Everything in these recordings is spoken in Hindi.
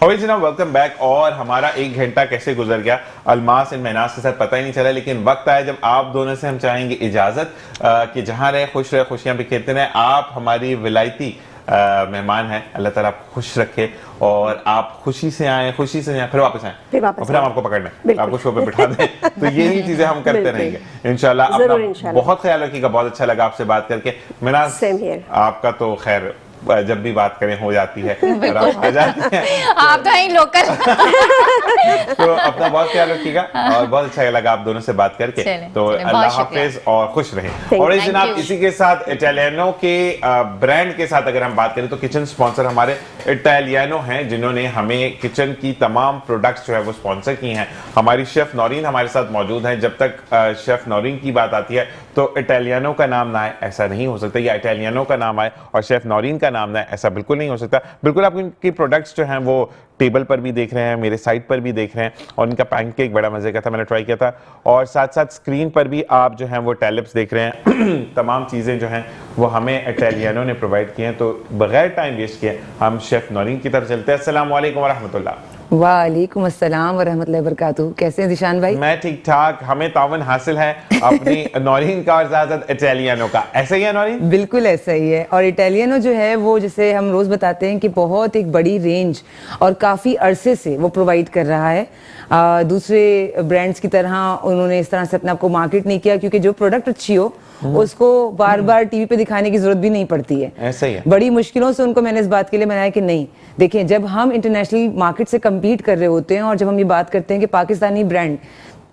Original welcome back. और हमारा एक घंटा कैसे गुजर गया अलमास इन महनाज के साथ पता ही नहीं चला, लेकिन वक्त आया जब आप दोनों से हम चाहेंगे इजाजत कि जहां रहे खुश रहे, खुशियां बिखेरते रहे। आप हमारी विलायती मेहमान हैं, अल्लाह ताला आप खुश रखे और आप खुशी से आए, खुशी से आए, फिर वापस आए और फिर हम आपको पकड़ने आपको शो पे बिठा दें। तो यही चीजें हम करते रहेंगे इंशाल्लाह। अपना बहुत ख्याल रखिएगा। बहुत अच्छा लगा आपसे बात करके। महनाज आपका तो खैर जब भी बात करें हो जाती है और आप आ जाती हैं। आप तो हैं लोकल। तो अपना बहुत ख्याल रखिएगा और बहुत अच्छा लगा आप दोनों से बात करके। तो अल्लाह हाफिज और खुश रहें। और जनाब इसी के साथ इटालियनो के ब्रांड के साथ अगर हम बात करें तो किचन स्पॉन्सर हमारे इटालियनो हैं, जिन्होंने हमें किचन की तमाम प्रोडक्ट्स जो है वो स्पॉन्सर की हैं। हमारी शेफ नौरीन हमारे साथ मौजूद हैं। जब तक शेफ नौरीन की बात आती है तो इटालियनो का नाम ना आए ऐसा नहीं हो सकता, या इटालियनो का नाम आए और शेफ नौरीन का नाम ना आए ऐसा बिल्कुल नहीं हो सकता। बिल्कुल आप इनकी प्रोडक्ट्स जो हैं वो टेबल पर भी देख रहे हैं, मेरे साइट पर भी देख रहे हैं। और इनका पैनकेक बड़ा मजे का था, मैंने ट्राई किया था। और साथ साथ स्क्रीन पर भी आप जो हैं वो टैलिप्स देख रहे हैं। तमाम चीज़ें जो हैं वो हमें इटालियनो ने प्रोवाइड की हैं। तो बगैर टाइम वेस्ट किए हम शेफ नौरीन की तरफ चलते हैं। अस्सलाम वालेकुम वरहमतुल्लाह। वालेकुम अस्सलाम वरहमतुल्लाहि वबरकातुहू। कैसे हैं ज़ीशान भाई? मैं ठीक ठाक। हमें तावन हासिल है अपनी नौरीन का और ज़्यादा इटालियनो का। ऐसा ही है नौरीन? बिल्कुल ऐसा ही है। और इटालियनो जो है वो जैसे हम रोज़ बताते हैं कि बहुत एक बड़ी रेंज और काफ़ी अरसे से वो प्रोवाइड कर रहा है। दूसरे ब्रांड्स की तरह उन्होंने इस तरह से अपने आप को मार्केट नहीं किया, क्योंकि जो प्रोडक्ट अच्छी हो उसको बार बार टीवी पे दिखाने की जरूरत भी नहीं पड़ती है। ऐसा ही है। बड़ी मुश्किलों से उनको मैंने इस बात के लिए मनाया कि नहीं, देखिए जब हम इंटरनेशनल मार्केट से कम्पीट कर रहे होते हैं और जब हम ये बात करते हैं कि पाकिस्तानी ब्रांड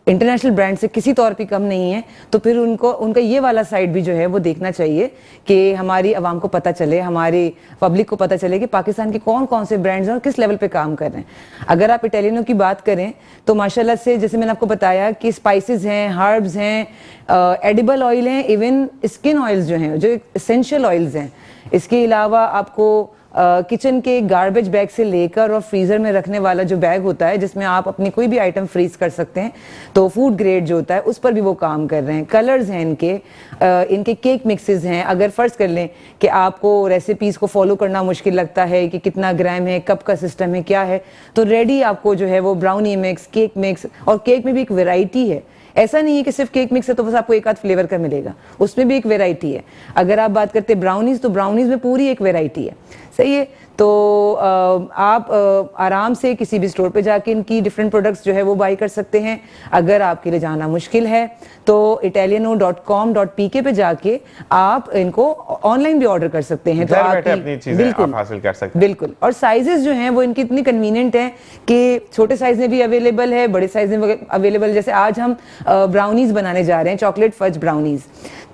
इंटरनेशनल ब्रांड से किसी तौर पे कम नहीं है, तो फिर उनका ये वाला साइड भी जो है वो देखना चाहिए कि हमारी आवाम को पता चले, हमारी पब्लिक को पता चले कि पाकिस्तान के कौन कौन से ब्रांड्स हैं और किस लेवल पे काम कर रहे हैं। अगर आप इटालियनो की बात करें तो माशाल्लाह से जैसे मैंने आपको बताया कि स्पाइसेस हैं, हर्ब्स हैं, एडिबल ऑयल हैं, इवन स्किन ऑयल्स जो हैं, जो एसेंशियल ऑयल्स हैं। इसके अलावा आपको किचन के गार्बेज बैग से लेकर और फ्रीजर में रखने वाला जो बैग होता है जिसमें आप अपनी कोई भी आइटम फ्रीज कर सकते हैं, तो फूड ग्रेड जो होता है उस पर भी वो काम कर रहे हैं। कलर्स हैं इनके केक मिक्सेस हैं। अगर फर्ज कर लें कि आपको रेसिपीज को फॉलो करना मुश्किल लगता है कि कितना ग्राम है, कब का सिस्टम है, क्या है, तो रेडी आपको जो है वो ब्राउनी मिक्स, केक मिक्स, और केक में भी एक वेराइटी है। ऐसा नहीं है कि सिर्फ केक मिक्स है तो बस आपको एक आध फ्लेवर का मिलेगा, उसमें भी एक वैरायटी है। अगर आप बात करते हैं ब्राउनीज, तो ब्राउनीज में पूरी एक वैरायटी है। सही है। तो आप आराम से किसी भी स्टोर पे जाके इनकी डिफरेंट प्रोडक्ट्स जो है वो बाई कर सकते हैं। अगर आपके लिए जाना मुश्किल है तो italiano.com.pk पे जाके आप इनको ऑनलाइन भी ऑर्डर कर सकते हैं। तो आप अपनी चीजें आप हासिल कर सकते हैं। बिल्कुल। और साइजेस जो हैं वो इनकी इतनी कन्वीनियंट हैं कि छोटे साइज में भी अवेलेबल है, बड़े साइज में अवेलेबल। जैसे आज हम ब्राउनीज बनाने जा रहे हैं, चॉकलेट फज ब्राउनीज,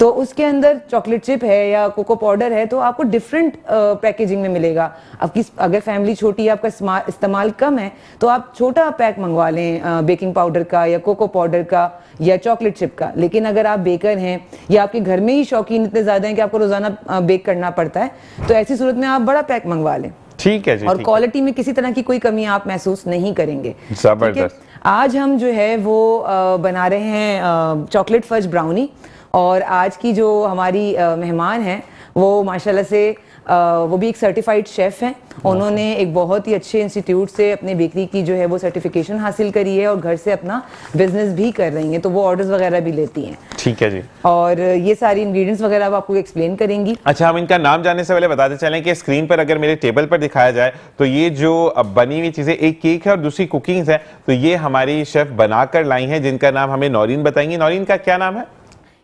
तो उसके अंदर चॉकलेट चिप है या कोको पाउडर है, तो आपको डिफरेंट पैकेजिंग में मिलेगा। आपकी अगर फैमिली छोटी है, आपका इस्तेमाल कम है, तो आप छोटा पैक मंगवा लें बेकिंग पाउडर का या कोको पाउडर का या चॉकलेट चिप का। लेकिन अगर आप बेकर हैं या आपके घर में ही शौकीन इतने ज्यादा हैं कि आपको रोजाना बेक करना पड़ता है, तो ऐसी सूरत में आप बड़ा पैक मंगवा लें। ठीक है जी। और क्वालिटी में किसी तरह की कोई कमी आप महसूस नहीं करेंगे। जबरदस्त। आज हम जो है वो बना रहे हैं चॉकलेट फज ब्राउनी। और आज की जो हमारी मेहमान हैं वो माशाल्लाह से वो भी एक सर्टिफाइड शेफ़ हैं। उन्होंने एक बहुत ही अच्छे इंस्टीट्यूट से अपने बेकरी की जो है वो सर्टिफिकेशन हासिल करी है और घर से अपना बिजनेस भी कर रही हैं, तो वो ऑर्डर्स वगैरह भी लेती हैं। ठीक है जी। और ये सारी इंग्रेडिएंट्स वगैरह आपको एक्सप्लेन करेंगी। अच्छा, हम इनका नाम जानने से पहले बताते चलें कि स्क्रीन पर अगर मेरे टेबल पर दिखाया जाए तो ये जो बनी हुई चीजें, एक केक है और दूसरी कुकिंग्स है, तो ये हमारी शेफ बनाकर लाई हैं, जिनका नाम हमें नौरीन बताएंगी। नौरीन का क्या नाम है?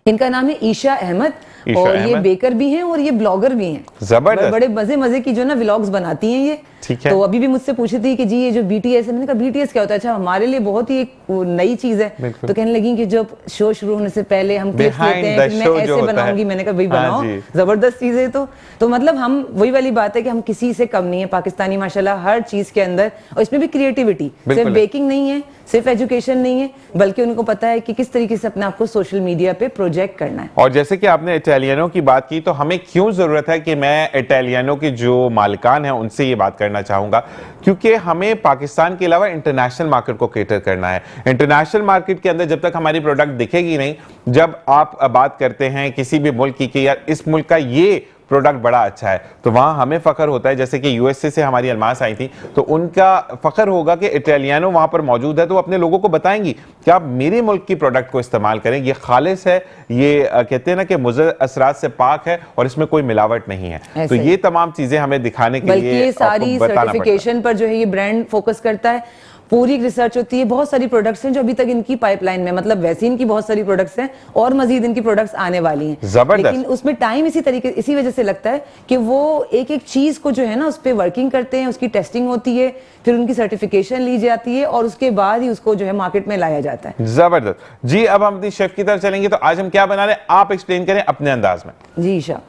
इनका नाम है ईशा अहमद और ये बेकर भी हैं और ये ब्लॉगर भी हैं। जबरदस्त। बड़े मजे मजे की जो ना व्लॉग्स बनाती हैं ये। ठीक है। तो अभी भी मुझसे पूछी थी कि जी ये जो BTS है, मैंने कहा BTS क्या होता है? अच्छा, हमारे लिए बहुत ही एक नई चीज है। तो कहने लगी कि जब शो शुरू होने से पहले हम क्लिप्स लेते हैं कि मैं ऐसे बनाऊंगी। मैंने कहा भाई बनाओ, जबरदस्त चीज है। तो मतलब हम वही वाली बात है कि हम किसी से कम नहीं है। पाकिस्तानी माशाल्लाह हर चीज के अंदर, और इसमें भी क्रिएटिविटी, सिर्फ बेकिंग नहीं है, सिर्फ एजुकेशन नहीं है, बल्कि उनको पता है कि किस तरीके से अपने आप को सोशल मीडिया पे प्रोजेक्ट करना है। और जैसे कि आपने इटालियनो की बात की, तो हमें क्यों जरूरत है कि मैं इटालियनो के जो मालिकान हैं उनसे ये बात करना चाहूंगा, क्योंकि हमें पाकिस्तान के अलावा इंटरनेशनल मार्केट को केटर करना है। इंटरनेशनल मार्केट के अंदर जब तक हमारी प्रोडक्ट दिखेगी नहीं, जब आप बात करते हैं किसी भी मुल्क की कि यार इस मुल्क का ये प्रोडक्ट बड़ा अच्छा है, तो वहां हमें फख्र होता है। जैसे कि यूएसए से हमारी अलमास आई थी, तो उनका फख्र होगा कि इटालियानो वहां पर मौजूद है, तो अपने लोगों को बताएंगी कि आप मेरे मुल्क की प्रोडक्ट को इस्तेमाल करें, ये खालिस है, ये कहते हैं ना कि मुज़र असरात से पाक है और इसमें कोई मिलावट नहीं है। तो ये तमाम चीजें हमें दिखाने के लिए, बल्कि ये सारी सर्टिफिकेशन पर जो है ये ब्रांड फोकस करता है, पूरी रिसर्च होती है। बहुत सारी प्रोडक्ट्स हैं जो अभी तक इनकी पाइपलाइन में, मतलब वैसे इनकी बहुत सारी प्रोडक्ट्स हैं और मजीद इनकी प्रोडक्ट्स आने वाली हैं, लेकिन उसमें टाइम इसी वजह से लगता है कि वो एक एक चीज को जो है ना उस पर वर्किंग करते हैं, उसकी टेस्टिंग होती है, फिर उनकी सर्टिफिकेशन ली जाती है और उसके बाद ही उसको जो है मार्केट में लाया जाता है। जबरदस्त जी। अब हम अपनी शेफ की तरफ चलेंगे, तो आज हम क्या बना रहे हैं आप एक्सप्लेन करें अपने अंदाज में। जी ईशा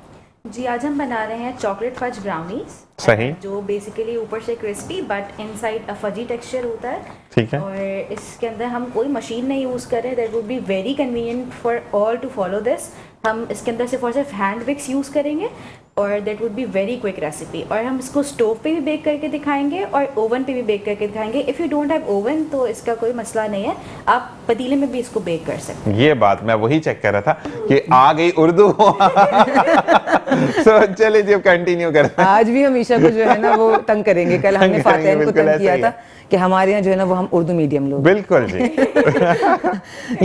जी, आज हम बना रहे हैं चॉकलेट फज ब्राउनीज। सही। जो बेसिकली ऊपर से crispy but inside a fuzzy texture होता है। ठीक है। और इसके अंदर हम कोई मशीन नहीं यूज़ कर रहे हैं, that would be very convenient for all to follow this. हम इसके अंदर सिर्फ और सिर्फ हैंड विक्स यूज़ करेंगे और that would be very quick recipe. और हम इसको स्टोव पे भी बेक करके दिखाएंगे और ओवन पे भी बेक करके दिखाएंगे। If you don't have oven तो इसका कोई मसला नहीं है, आप पतीले में भी इसको बेक कर सकते हैं। ये बात मैं वही चेक कर रहा था कि आ गई उर्दू। So, चलिए जी, अब कंटिन्यू करते हैं। आज भी हम ईशा को जो है ना वो तंग करेंगे। कल हमने फातिहा को तंग किया था कि हमारे यहाँ जो है ना वो हम उर्दू मीडियम लोग। बिल्कुल जी।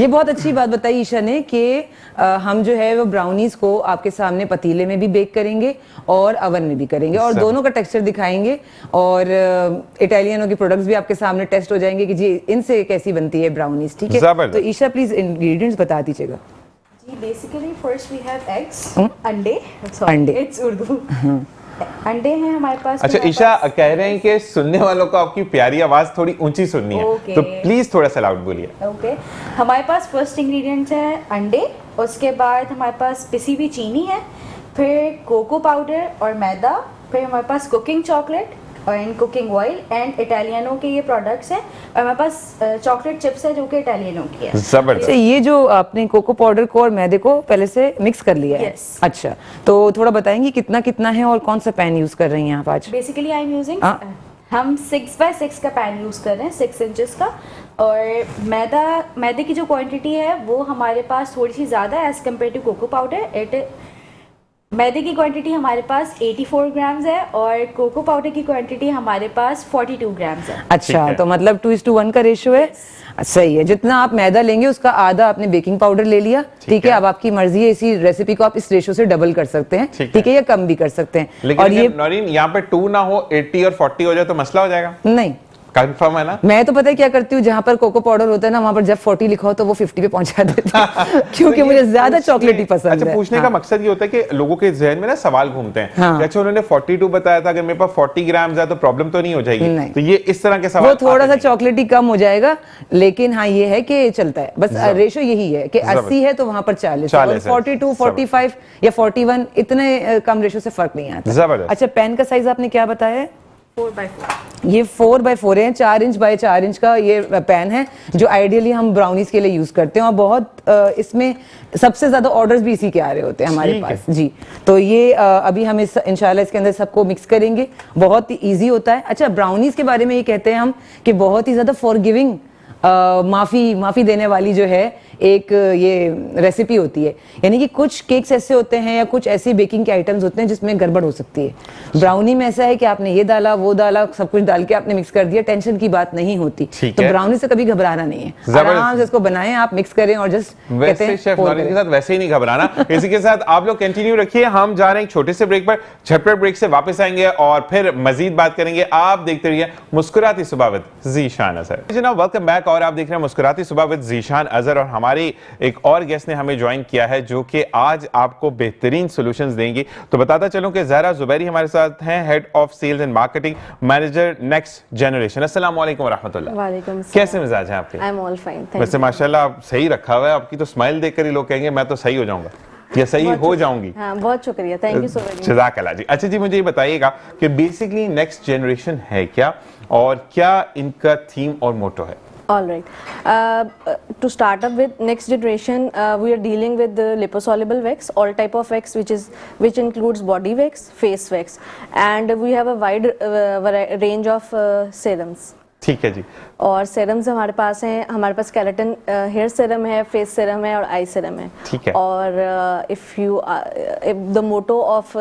ये बहुत अच्छी बात बताई ईशा ने कि हम जो है वो ब्राउनीज को आपके सामने पतीले में भी बेक करेंगे और अवन में भी करेंगे और दोनों का टेक्सचर दिखाएंगे और इटालियनों की प्रोडक्ट्स भी आपके सामने टेस्ट हो जाएंगे कि जी इनसे कैसी बनती है ब्राउनीज। ठीक है, तो ईशा प्लीज इंग्रेडिएंट्स बता दीजिएगा। Basically first we have eggs, अंडे, इट्स उर्दू। अंडे हैं हमारे पास। अच्छा ईशा कह रहे हैं कि सुनने वालों को आपकी प्यारी आवाज थोड़ी ऊंची सुननी है, तो प्लीज थोड़ा सा लाउड बोलिए। ओके, हमारे पास फर्स्ट इंग्रेडिएंट्स है अंडे, उसके बाद हमारे पास पिसी हुई चीनी है, फिर कोको पाउडर और मैदा, फिर हमारे पास cooking chocolate and cooking oil and Italiano के ये प्रोडक्ट्स हैं और हमारे पास चॉकलेट चिप्स है जो कि इटालियनो की है। जबरदस्त। ये जो आपने कोको पाउडर को और मैदे को पहले से मिक्स कर लिया है। अच्छा, तो थोड़ा बताएंगे कितना कितना है और कौन सा पैन यूज कर रही हैं आप आज? बेसिकली आई एम यूजिंग, हम 6x6 का पैन यूज कर रहे हैं, 6 इंचेस का। और मैदे की जो क्वांटिटी है वो हमारे पास थोड़ी सी ज़्यादा है as compare to cocoa powder. मैदे की क्वांटिटी हमारे पास 84 ग्राम्स है और कोको पाउडर की क्वांटिटी हमारे पास 42 ग्राम्स है। अच्छा, तो मतलब 2:1 का रेशियो है। सही है, जितना आप मैदा लेंगे उसका आधा आपने बेकिंग पाउडर ले लिया। ठीक है, अब आपकी मर्जी है, इसी रेसिपी को आप इस रेशियो से डबल कर सकते हैं। ठीक है, या कम भी कर सकते हैं। लेकिन और ये नौरीन यहाँ पे 2 ना हो 80 और 40 हो जाए तो मसला हो जाएगा? नहीं, कंफर्म है ना? मैं तो पता है क्या करती हूँ, जहाँ पर कोको पाउडर होता है ना वहाँ पर जब 40 लिखा हो तो वो 50 पे पहुंचा देती हूँ क्योंकि मुझे ज्यादा चॉकलेटी पसंद है। अच्छा, पूछने का मकसद ये होता है कि लोगों के जहन में ना सवाल घूमते हैं। अच्छा, उन्होंने 42 बताया था, अगर मेरे पास 40 ग्राम है तो प्रॉब्लम तो नहीं हो जाएगी? तो ये इस तरह के सवाल, वो थोड़ा सा चॉकलेटी कम हो जाएगा, लेकिन हाँ ये है कि चलता है। बस रेशो यही है कि 80 है तो वहां पर 40, 42, 45 या 41 इतने कम रेशो से फर्क नहीं आता। अच्छा, पेन का साइज आपने क्या बताया है? 4x4। ये 4x4 है, 4 इंच बाय 4 इंच का ये पैन है जो आइडियली हम ब्राउनीज के लिए यूज करते हैं और बहुत इसमें सबसे ज्यादा ऑर्डर्स भी इसी के आ रहे होते हैं हमारे पास जी। तो ये अभी हम इंशाल्लाह इसके अंदर सबको मिक्स करेंगे, बहुत ही ईजी होता है। अच्छा, ब्राउनीज के बारे में ये कहते हैं हम कि बहुत ही ज्यादा फॉरगिविंग, माफी देने वाली जो है एक ये रेसिपी होती है। यानी कि कुछ केक्स ऐसे होते हैं या कुछ ऐसे बेकिंग के आइटम्स होते हैं जिसमें गड़बड़ हो सकती है। ब्राउनी में ऐसा है कि आपने ये डाला वो डाला, सब कुछ डाल के आपने मिक्स कर दिया, टेंशन की बात नहीं होती। तो ब्राउनी से कभी घबराना नहीं है, आराम से इसको बनाएं, आप मिक्स करें और जस्ट कहते हैं शेफ नौरीन के साथ वैसे ही नहीं घबराना। इसी के साथ आप लोग कंटिन्यू रखिए, हम जा रहे हैं एक छोटे से ब्रेक पर, झटपट ब्रेक से वापस आएंगे और फिर मजीद बात करेंगे। आप देखते रहिए मुस्कुराती सुबह विद ज़ीशान अज़हर। जनाब, वेलकम बैक और आप देख रहे हैं मुस्कुराती सुबह विद ज़ीशान अज़हर और हमारी एक और गेस्ट ने हमें ज्वाइन किया है जो कि आज आपको बेहतरीन सॉल्यूशंस देंगी। तो बताता चलूं कि ज़हरा ज़ुबैरी हमारे साथ हैं, head of sales and marketing manager next generation. अस्सलाम वालेकुम व रहमतुल्लाह। वालेकुम। कैसे मिजाज हैं आपके? I am all fine, thank you. वैसे माशाल्लाह आप सही रखा हुआ है, आपकी तो स्माइल देखकर ही लोग कहेंगे मैं तो सही हो जाऊंगा या सही हो जाऊंगी। हाँ, बहुत शुक्रिया, थैंक यू सो मच। जज़ाकल्लाह जी। अच्छा जी, मुझे ये बताइएगा कि बेसिकली नेक्स्ट जनरेशन है क्या और क्या इनका थीम और मोटो है? All right. To start up with next generation, we are dealing with the liposoluble wax, all type of wax, which includes body wax, face wax, and we have a wide range of serums. ठीक है जी। और सीरम्स हमारे पास हैं, हमारे पास केराटिन हेयर सीरम है, फेस सीरम है और आई सीरम है। ठीक है। और if the motto of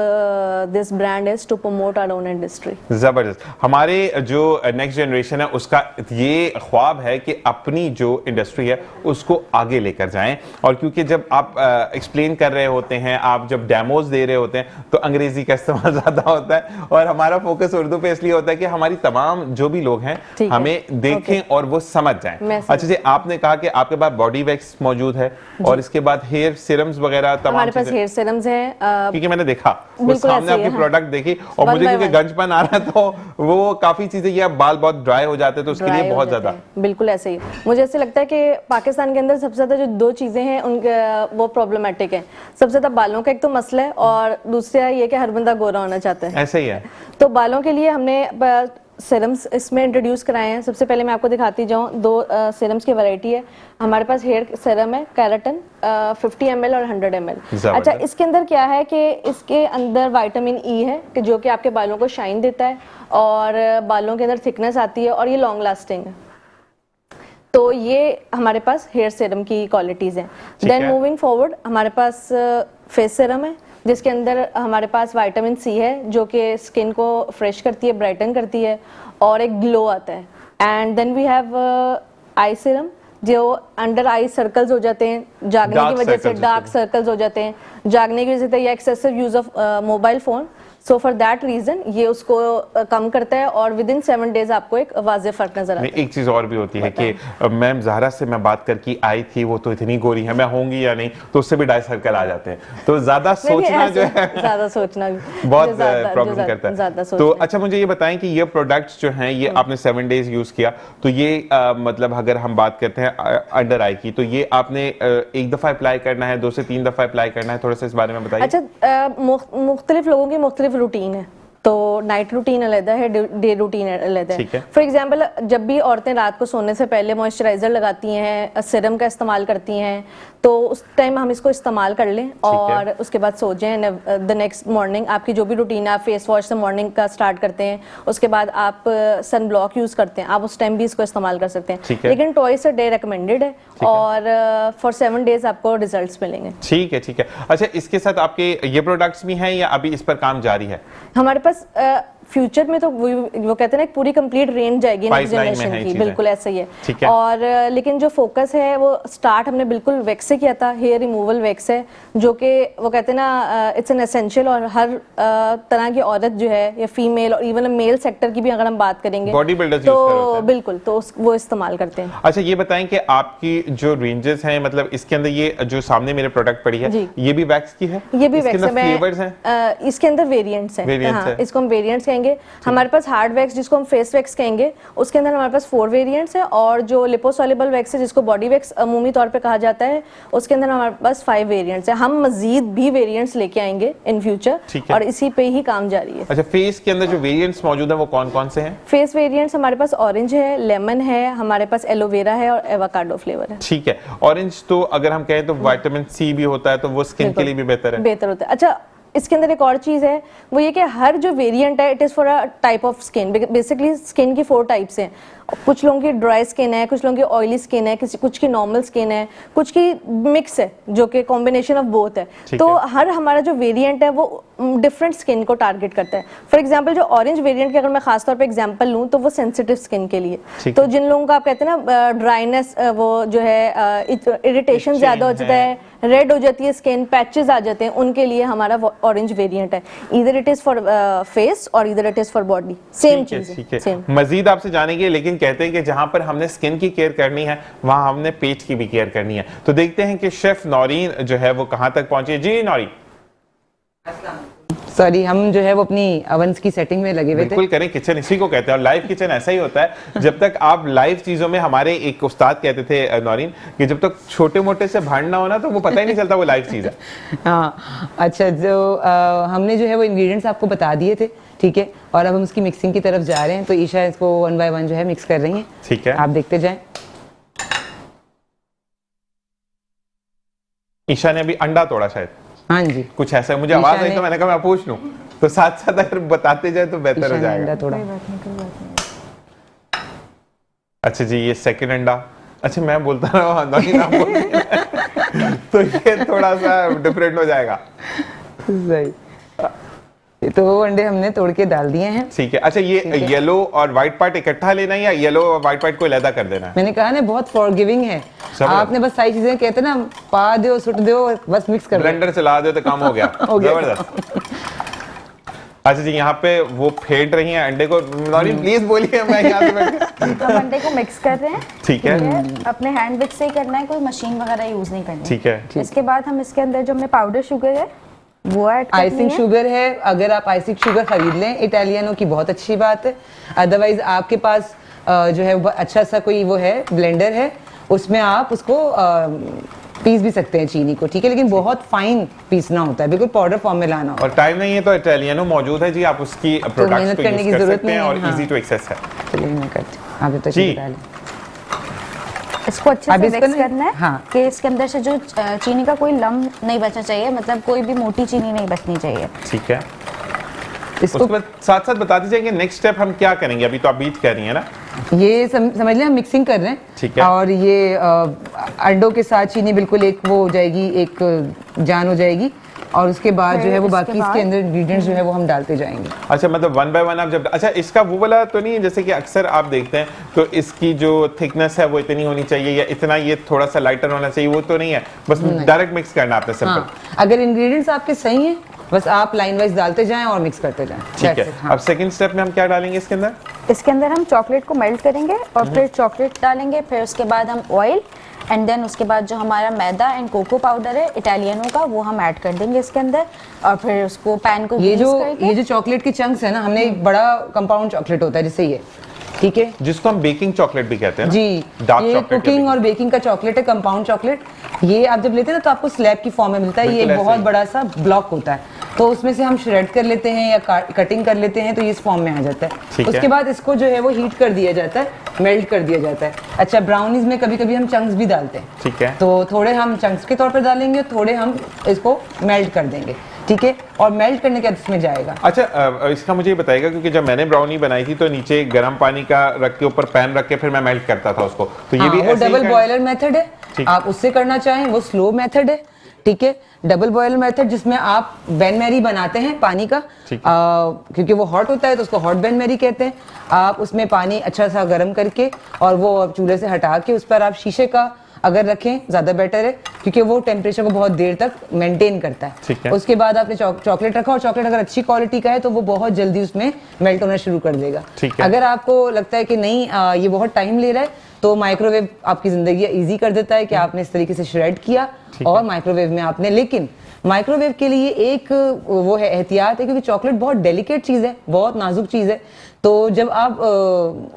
this brand is to promote our own industry. जबरदस्त। हमारे जो नेक्स्ट जनरेशन है उसका ये ख्वाब है कि अपनी जो इंडस्ट्री है उसको आगे लेकर जाएं, और क्योंकि जब आप एक्सप्लेन कर रहे होते हैं, आप जब डेमोज दे रहे होते हैं, तो अंग्रेजी का इस्तेमाल ज्यादा होता है और हमारा फोकस उर्दू पे इसलिए होता है कि हमारी तमाम जो भी लोग हैं हमें देखें और वो समझ जाएं। अच्छा जी, आपने कहा कि आपके पास बॉडी वैक्स मौजूद है और इसके बाद हेयर सीरम्स वगैरह तमाम हमारे पास हेयर सीरम्स हैं, क्योंकि मैंने देखा वो सामने आपकी प्रोडक्ट देखी और मुझे क्योंकि गंजपन आ रहा है तो वो काफी चीजें, ये बाल बहुत ड्राई हो जाते हैं तो उसके लिए बहुत ज्यादा बिल्कुल ऐसे ही। मुझे ऐसे लगता है कि पाकिस्तान के अंदर सबसे ज्यादा जो दो चीजें हैं उनके वो प्रॉब्लमेटिक है। सबसे ज्यादा बालों का एक तो मसला है और दूसरा ये कि हर बंदा गोरा होना चाहता है। ऐसे ही है। तो बालों के लिए हमने सीरम्स इसमें इंट्रोड्यूस कराए हैं। सबसे पहले मैं आपको दिखाती जाऊँ, दो सीरम्स की वैरायटी है हमारे पास। हेयर सीरम है केराटिन 50 ml और 100 ml। अच्छा, इसके अंदर क्या है कि इसके अंदर विटामिन ई है कि जो कि आपके बालों को शाइन देता है और बालों के अंदर थिकनेस आती है और ये लॉन्ग लास्टिंग है। तो ये हमारे पास हेयर सीरम की क्वालिटीज हैं। देन मूविंग फॉरवर्ड हमारे पास फेस सीरम है जिसके अंदर हमारे पास विटामिन सी है जो कि स्किन को फ्रेश करती है, ब्राइटन करती है और एक ग्लो आता है। And then we have eye serum जो अंडर आई सर्कल्स हो जाते हैं जागने की वजह से, डार्क सर्कल्स हो जाते हैं जागने की वजह से या excessive use of mobile phone. So for that reason ये उसको कम करता है और विद इन 7 days आपको एक वाज़ेह फर्क नजर आता है। एक चीज और भी होती है कि मैम ज़हरा से मैं बात करके आई थी, वो तो इतनी गोरी है, मैं होंगी या नहीं, तो उससे भी डार्क सर्कल आ जाते हैं। तो ज्यादा सोचना जो है ज्यादा सोचना भी बहुत प्रॉब्लम करता है। तो अच्छा मुझे ये बताएं कि ये प्रोडक्ट्स जो हैं ये आपने 7 days यूज किया, तो ये मतलब अगर हम बात करते हैं अंडर आई की, तो ये आपने एक दफा अप्लाई करना है, 2 से 3 दफा अप्लाई करना है, थोड़ा सा इस बारे में बताइए। अच्छा, मुख्तलिफ लोगों की मुख्तलिफ रूटीन है, तो नाइट रूटीन अलग है, डे रूटीन अलग है। फॉर एग्जांपल जब भी औरतें रात को सोने से पहले मॉइस्चराइजर लगाती हैं, सीरम का इस्तेमाल करती हैं, तो उस टाइम हम इसको इस्तेमाल कर लें और उसके बाद सो जाएं। द नेक्स्ट मॉर्निंग आपकी जो भी रूटीन है, आप फेस वॉश से मॉर्निंग का स्टार्ट करते हैं, उसके बाद आप सन ब्लॉक यूज करते हैं, आप उस टाइम भी इसको इस्तेमाल कर सकते हैं। लेकिन ट्वाइस अ डे रिकमेंडेड है और फॉर 7 days आपको रिजल्ट्स मिलेंगे। ठीक है, ठीक है। अच्छा, इसके साथ आपके ये प्रोडक्ट्स भी हैं या अभी इस पर काम जारी है? हमारे पास फ्यूचर में तो वो कहते हैं ना, एक पूरी कंप्लीट रेंज जाएगी नेक्स्ट जनरेशन की, बिल्कुल ऐसा ही है। और लेकिन जो फोकस है वो स्टार्ट हमने बिल्कुल वैक्स से किया था। हेयर रिमूवल वैक्स है जो कि वो कहते हैं ना इट्स एन एसेंशियल, और हर तरह की औरत जो है या फीमेल और इवन मेल सेक्टर की भी अगर हम बात करेंगे बॉडी बिल्डर्स तो बिल्कुल तो वो इस्तेमाल करते हैं। अच्छा, ये बताएं कि आपकी जो रेंजेस हैं, मतलब इसके अंदर ये जो सामने मेरे प्रोडक्ट पड़ी है ये भी वैक्स की है? ये भी वैक्स है। फ्लेवर्स हैं इसके अंदर वेरिएंट्स हैं। इसको हम वेरिएंट्स कहेंगे। हमारे पास हार्ड वैक्स जिसको हम फेस वैक्स कहेंगे, उसके अंदर हमारे पास 4 वेरिएंट्स है, और जो लिपोसोल्युबल वैक्स है जिसको बॉडी वैक्स अमूमी तौर पे कहा जाता है, उसके अंदर हमारे पास 5 वेरिएंट्स है। हम मजीद भी वेरिएंट्स लेके आएंगे इन फ्यूचर और इसी पे ही काम जारी है। अच्छा, फेस के अंदर जो वेरिएंट्स मौजूद है वो कौन कौन से हैं? फेस वेरिएंट्स हमारे पास ऑरेंज है, लेमन है, हमारे पास एलोवेरा है और एवोकाडो फ्लेवर है। ठीक है। ऑरेंज तो अगर हम कहें तो विटामिन सी भी होता है, तो वो स्किन के लिए भी बेहतर है, बेहतर होता है। अच्छा, इसके अंदर एक और चीज है, वो ये कि हर जो वेरिएंट है it is for a type of skin. Basically skin की 4 टाइप्स हैं। कुछ लोगों की ड्राई स्किन है, कुछ लोगों की ऑयली स्किन है, कुछ की नॉर्मल स्किन है, कुछ की मिक्स है जो कि कॉम्बिनेशन ऑफ बोथ है। तो हर हमारा जो वेरिएंट है वो डिफरेंट स्किन को टारगेट करता है। फॉर एग्जांपल जो ऑरेंज वेरिएंट की अगर मैं खास तौर पे एग्जांपल लूं तो वो सेंसिटिव स्किन के लिए। तो जिन लोगों का आप कहते हैं ना ड्राइनेस, वो जो है इरिटेशन ज्यादा हो जाता है, रेड हो जाती है स्किन, पैचेस आ जाते हैं, उनके लिए हमारा ऑरेंज वेरिएंट है। Either it is for face और either it is for body, same चीज है। मजीद आपसे जानेंगे, लेकिन कहते हैं कि जहां पर हमने स्किन की केयर करनी है वहां हमने पेट की भी केयर करनी है। तो देखते हैं कि शेफ नौरीन जो है वो कहां तक पहुंचे। जी नौरीन, सॉरी, हम जो है वो अपनी अवन्स की सेटिंग में लगे हुए थे। बिल्कुल करें, किचन इसी को कहते हैं और लाइव किचन ऐसा ही होता है। जब तक आप लाइव चीजों में, हमारे एक उस्ताद कहते थे नौरीन कि जब तक छोटे मोटे से भाड़ ना होना तो वो पता ही नहीं चलता वो लाइव चीज है। हाँ, अच्छा, जो हमने जो है वो इंग्रेडिएंट्स आपको बता दिए थे, ठीक है, और अब हम उसकी मिक्सिंग की तरफ जा रहे हैं। तो ईशा इसको 1 by 1 जो है मिक्स कर रही हैं। ठीक है, आप देखते जाएं। ईशा ने अभी अंडा तोड़ा शायद, हाँ जी, कुछ ऐसा है, मुझे आवाज आई तो मैंने कहा मैं पूछ लूं, तो साथ साथ अगर बताते जाए तो बेहतर हो जाएगा। थोड़ा अच्छा जी, ये सेकंड अंडा, अच्छा मैं बोलता रहा नहीं ना तो ये थोड़ा सा डिफरेंट हो जाएगा। सही, ये तो वो अंडे हमने तोड़ के डाल दिए हैं। ठीक है। अच्छा ये येलो और व्हाइट पार्ट इकट्ठा लेना है या येलो और व्हाइट पार्ट को अलग कर देना है? मैंने कहा ना बहुत फॉरगिविंग है, आपने बस सारी चीजें कहते ना पा दो सुट दो बस मिक्स कर दो, ब्लेंडर चला दो तो काम हो गया। हो गया। जबरदस्त। अच्छा जी, यहाँ पे वो फेंट रही हैं अंडे को, प्लीज बोलिए, मैं यहाँ से बैठ हम अंडे को मिक्स कर रहे हैं। ठीक है। अपने हैंड विक से ही करना है, कोई मशीन वगैरह यूज नहीं करनी। ठीक है। इसके बाद हम इसके अंदर जो हमने पाउडर शुगर है वो ऐड करनी है। आइसिंग शुगर है, अगर आप आइसिंग शुगर खरीद लें इटालियनो की बहुत अच्छी बात है, अदरवाइज आपके पास जो है अच्छा सा कोई वो है ब्लेंडर है, उसमें आप उसको पीस भी सकते हैं चीनी को, ठीक है, लेकिन बहुत फाइन पीसना होता है, बिल्कुल पाउडर फॉर्म में लाना होता है। और टाइम नहीं है तो इटालियनो मौजूद है जी, आप उसकी प्रोडक्ट्स को करने की यूज कर जरूरत सकते हैं नहीं और है, इजी टू एक्सेस है। चलिए मैं करती हूँ, आप तो जी। डालें। इसको अच्छे अब से इसको मिक्स ना- करना है हाँ। कि इसके अंदर से जो चीनी का कोई लम्ब नहीं बचना चाहिए, मतलब कोई भी मोटी चीनी नहीं बचनी चाहिए। ठीक है। इसको उसके बाद साथ साथ बता दीजिए कि नेक्स्ट स्टेप हम क्या करेंगे, अभी तो आप बीट कर रही हैं ना? ये समझ लें हम मिक्सिंग कर रहे हैं, ठीक है। और ये अंडों के साथ चीनी बिल्कुल एक वो हो जाएगी, एक जान हो जाएगी, और उसके बाद जो है वो बाकी इसके अंदर इंग्रेडिएंट्स जो है वो हम डालते जाएंगे। अच्छा, मतलब वन बाय वन आप जब, अच्छा इसका वो वाला तो नहीं है जैसे कि अक्सर आप देखते हैं तो इसकी जो थिकनेस है वो इतनी होनी चाहिए या इतना ये थोड़ा सा लाइटर होना चाहिए, वो तो नहीं है, बस डायरेक्ट मिक्स करना है आपने सिंपल। हाँ, अगर इंग्रेडिएंट्स आपके सही हैं बस आप लाइन वाइज डालते जाएं और मिक्स करते जाएं। ठीक है। That's it, हाँ। अब सेकंड स्टेप में हम क्या डालेंगे इसके अंदर? इसके अंदर हम चॉकलेट को मेल्ट करेंगे और फिर चॉकलेट डालेंगे, फिर उसके बाद हम ऑयल एंड देन उसके बाद जो हमारा मैदा एंड कोको पाउडर है इटालियनो का वो हम ऐड कर देंगे इसके अंदर, और फिर उसको पैन को ये grease जो चॉकलेट के चंक्स है ना, हमने एक बड़ा कंपाउंड चॉकलेट होता है जिससे ये, ठीक है, जिसको हम बेकिंग चॉकलेट भी कहते हैं ना? जी, डार्क ये चॉकलेट कुकिंग और बेकिंग का चॉकलेट है, कंपाउंड चॉकलेट। ये आप जब लेते हैं ना तो आपको स्लैब की फॉर्म में मिलता है, ये बिल्कुल एक ऐसे बहुत ही। बड़ा सा ब्लॉक होता है, तो उसमें से हम श्रेड कर लेते हैं या कटिंग कर लेते हैं तो ये इस फॉर्म में आ जाता ठीक है। है। उसके बाद इसको जो है वो हीट कर दिया जाता है, मेल्ट कर दिया जाता है। अच्छा, ब्राउनीज में कभी कभी हम चंक्स भी डालते हैं, ठीक है। तो थोड़े हम चंक्स के तौर पर डालेंगे, थोड़े हम इसको मेल्ट कर देंगे, ठीक है, और मेल्ट करने के बाद इसमें जाएगा। अच्छा, इसका मुझे ये बताइएगा, क्योंकि जब मैंने ब्राउनी बनाई थी तो नीचे गर्म पानी का रख के ऊपर पैन रख के फिर मैं मेल्ट करता था उसको, तो ये हाँ, भी वो ऐसे ही डबल है? बॉयलर मेथड है, ठीक। आप उससे करना चाहें वो स्लो मेथड है, ठीक है। डबल बॉयलर मेथड जिसमें आप बेन मैरी बनाते हैं पानी का, ठीक क्योंकि वो हॉट होता है तो उसको हॉट बेन मैरी कहते हैं। आप उसमें पानी अच्छा सा गर्म करके और वो चूल्हे से हटा के उस पर आप शीशे का अगर रखें ज़्यादा बेटर है, क्योंकि वो टेम्परेचर को बहुत देर तक मेंटेन करता ठीक है। है। उसके बाद आपने चॉकलेट रखा, और चॉकलेट अगर अच्छी क्वालिटी का है तो वो बहुत जल्दी उसमें मेल्ट होना शुरू कर देगा। ठीक है। अगर आपको लगता है कि नहीं ये बहुत टाइम ले रहा है तो माइक्रोवेव आपकी जिंदगी इजी कर देता है कि आपने इस तरीके से श्रेड किया और माइक्रोवेव में आपने, लेकिन माइक्रोवेव के लिए एक वो है एहतियात है, क्योंकि चॉकलेट बहुत डेलिकेट चीज़ है, बहुत नाजुक चीज़ है, तो जब आप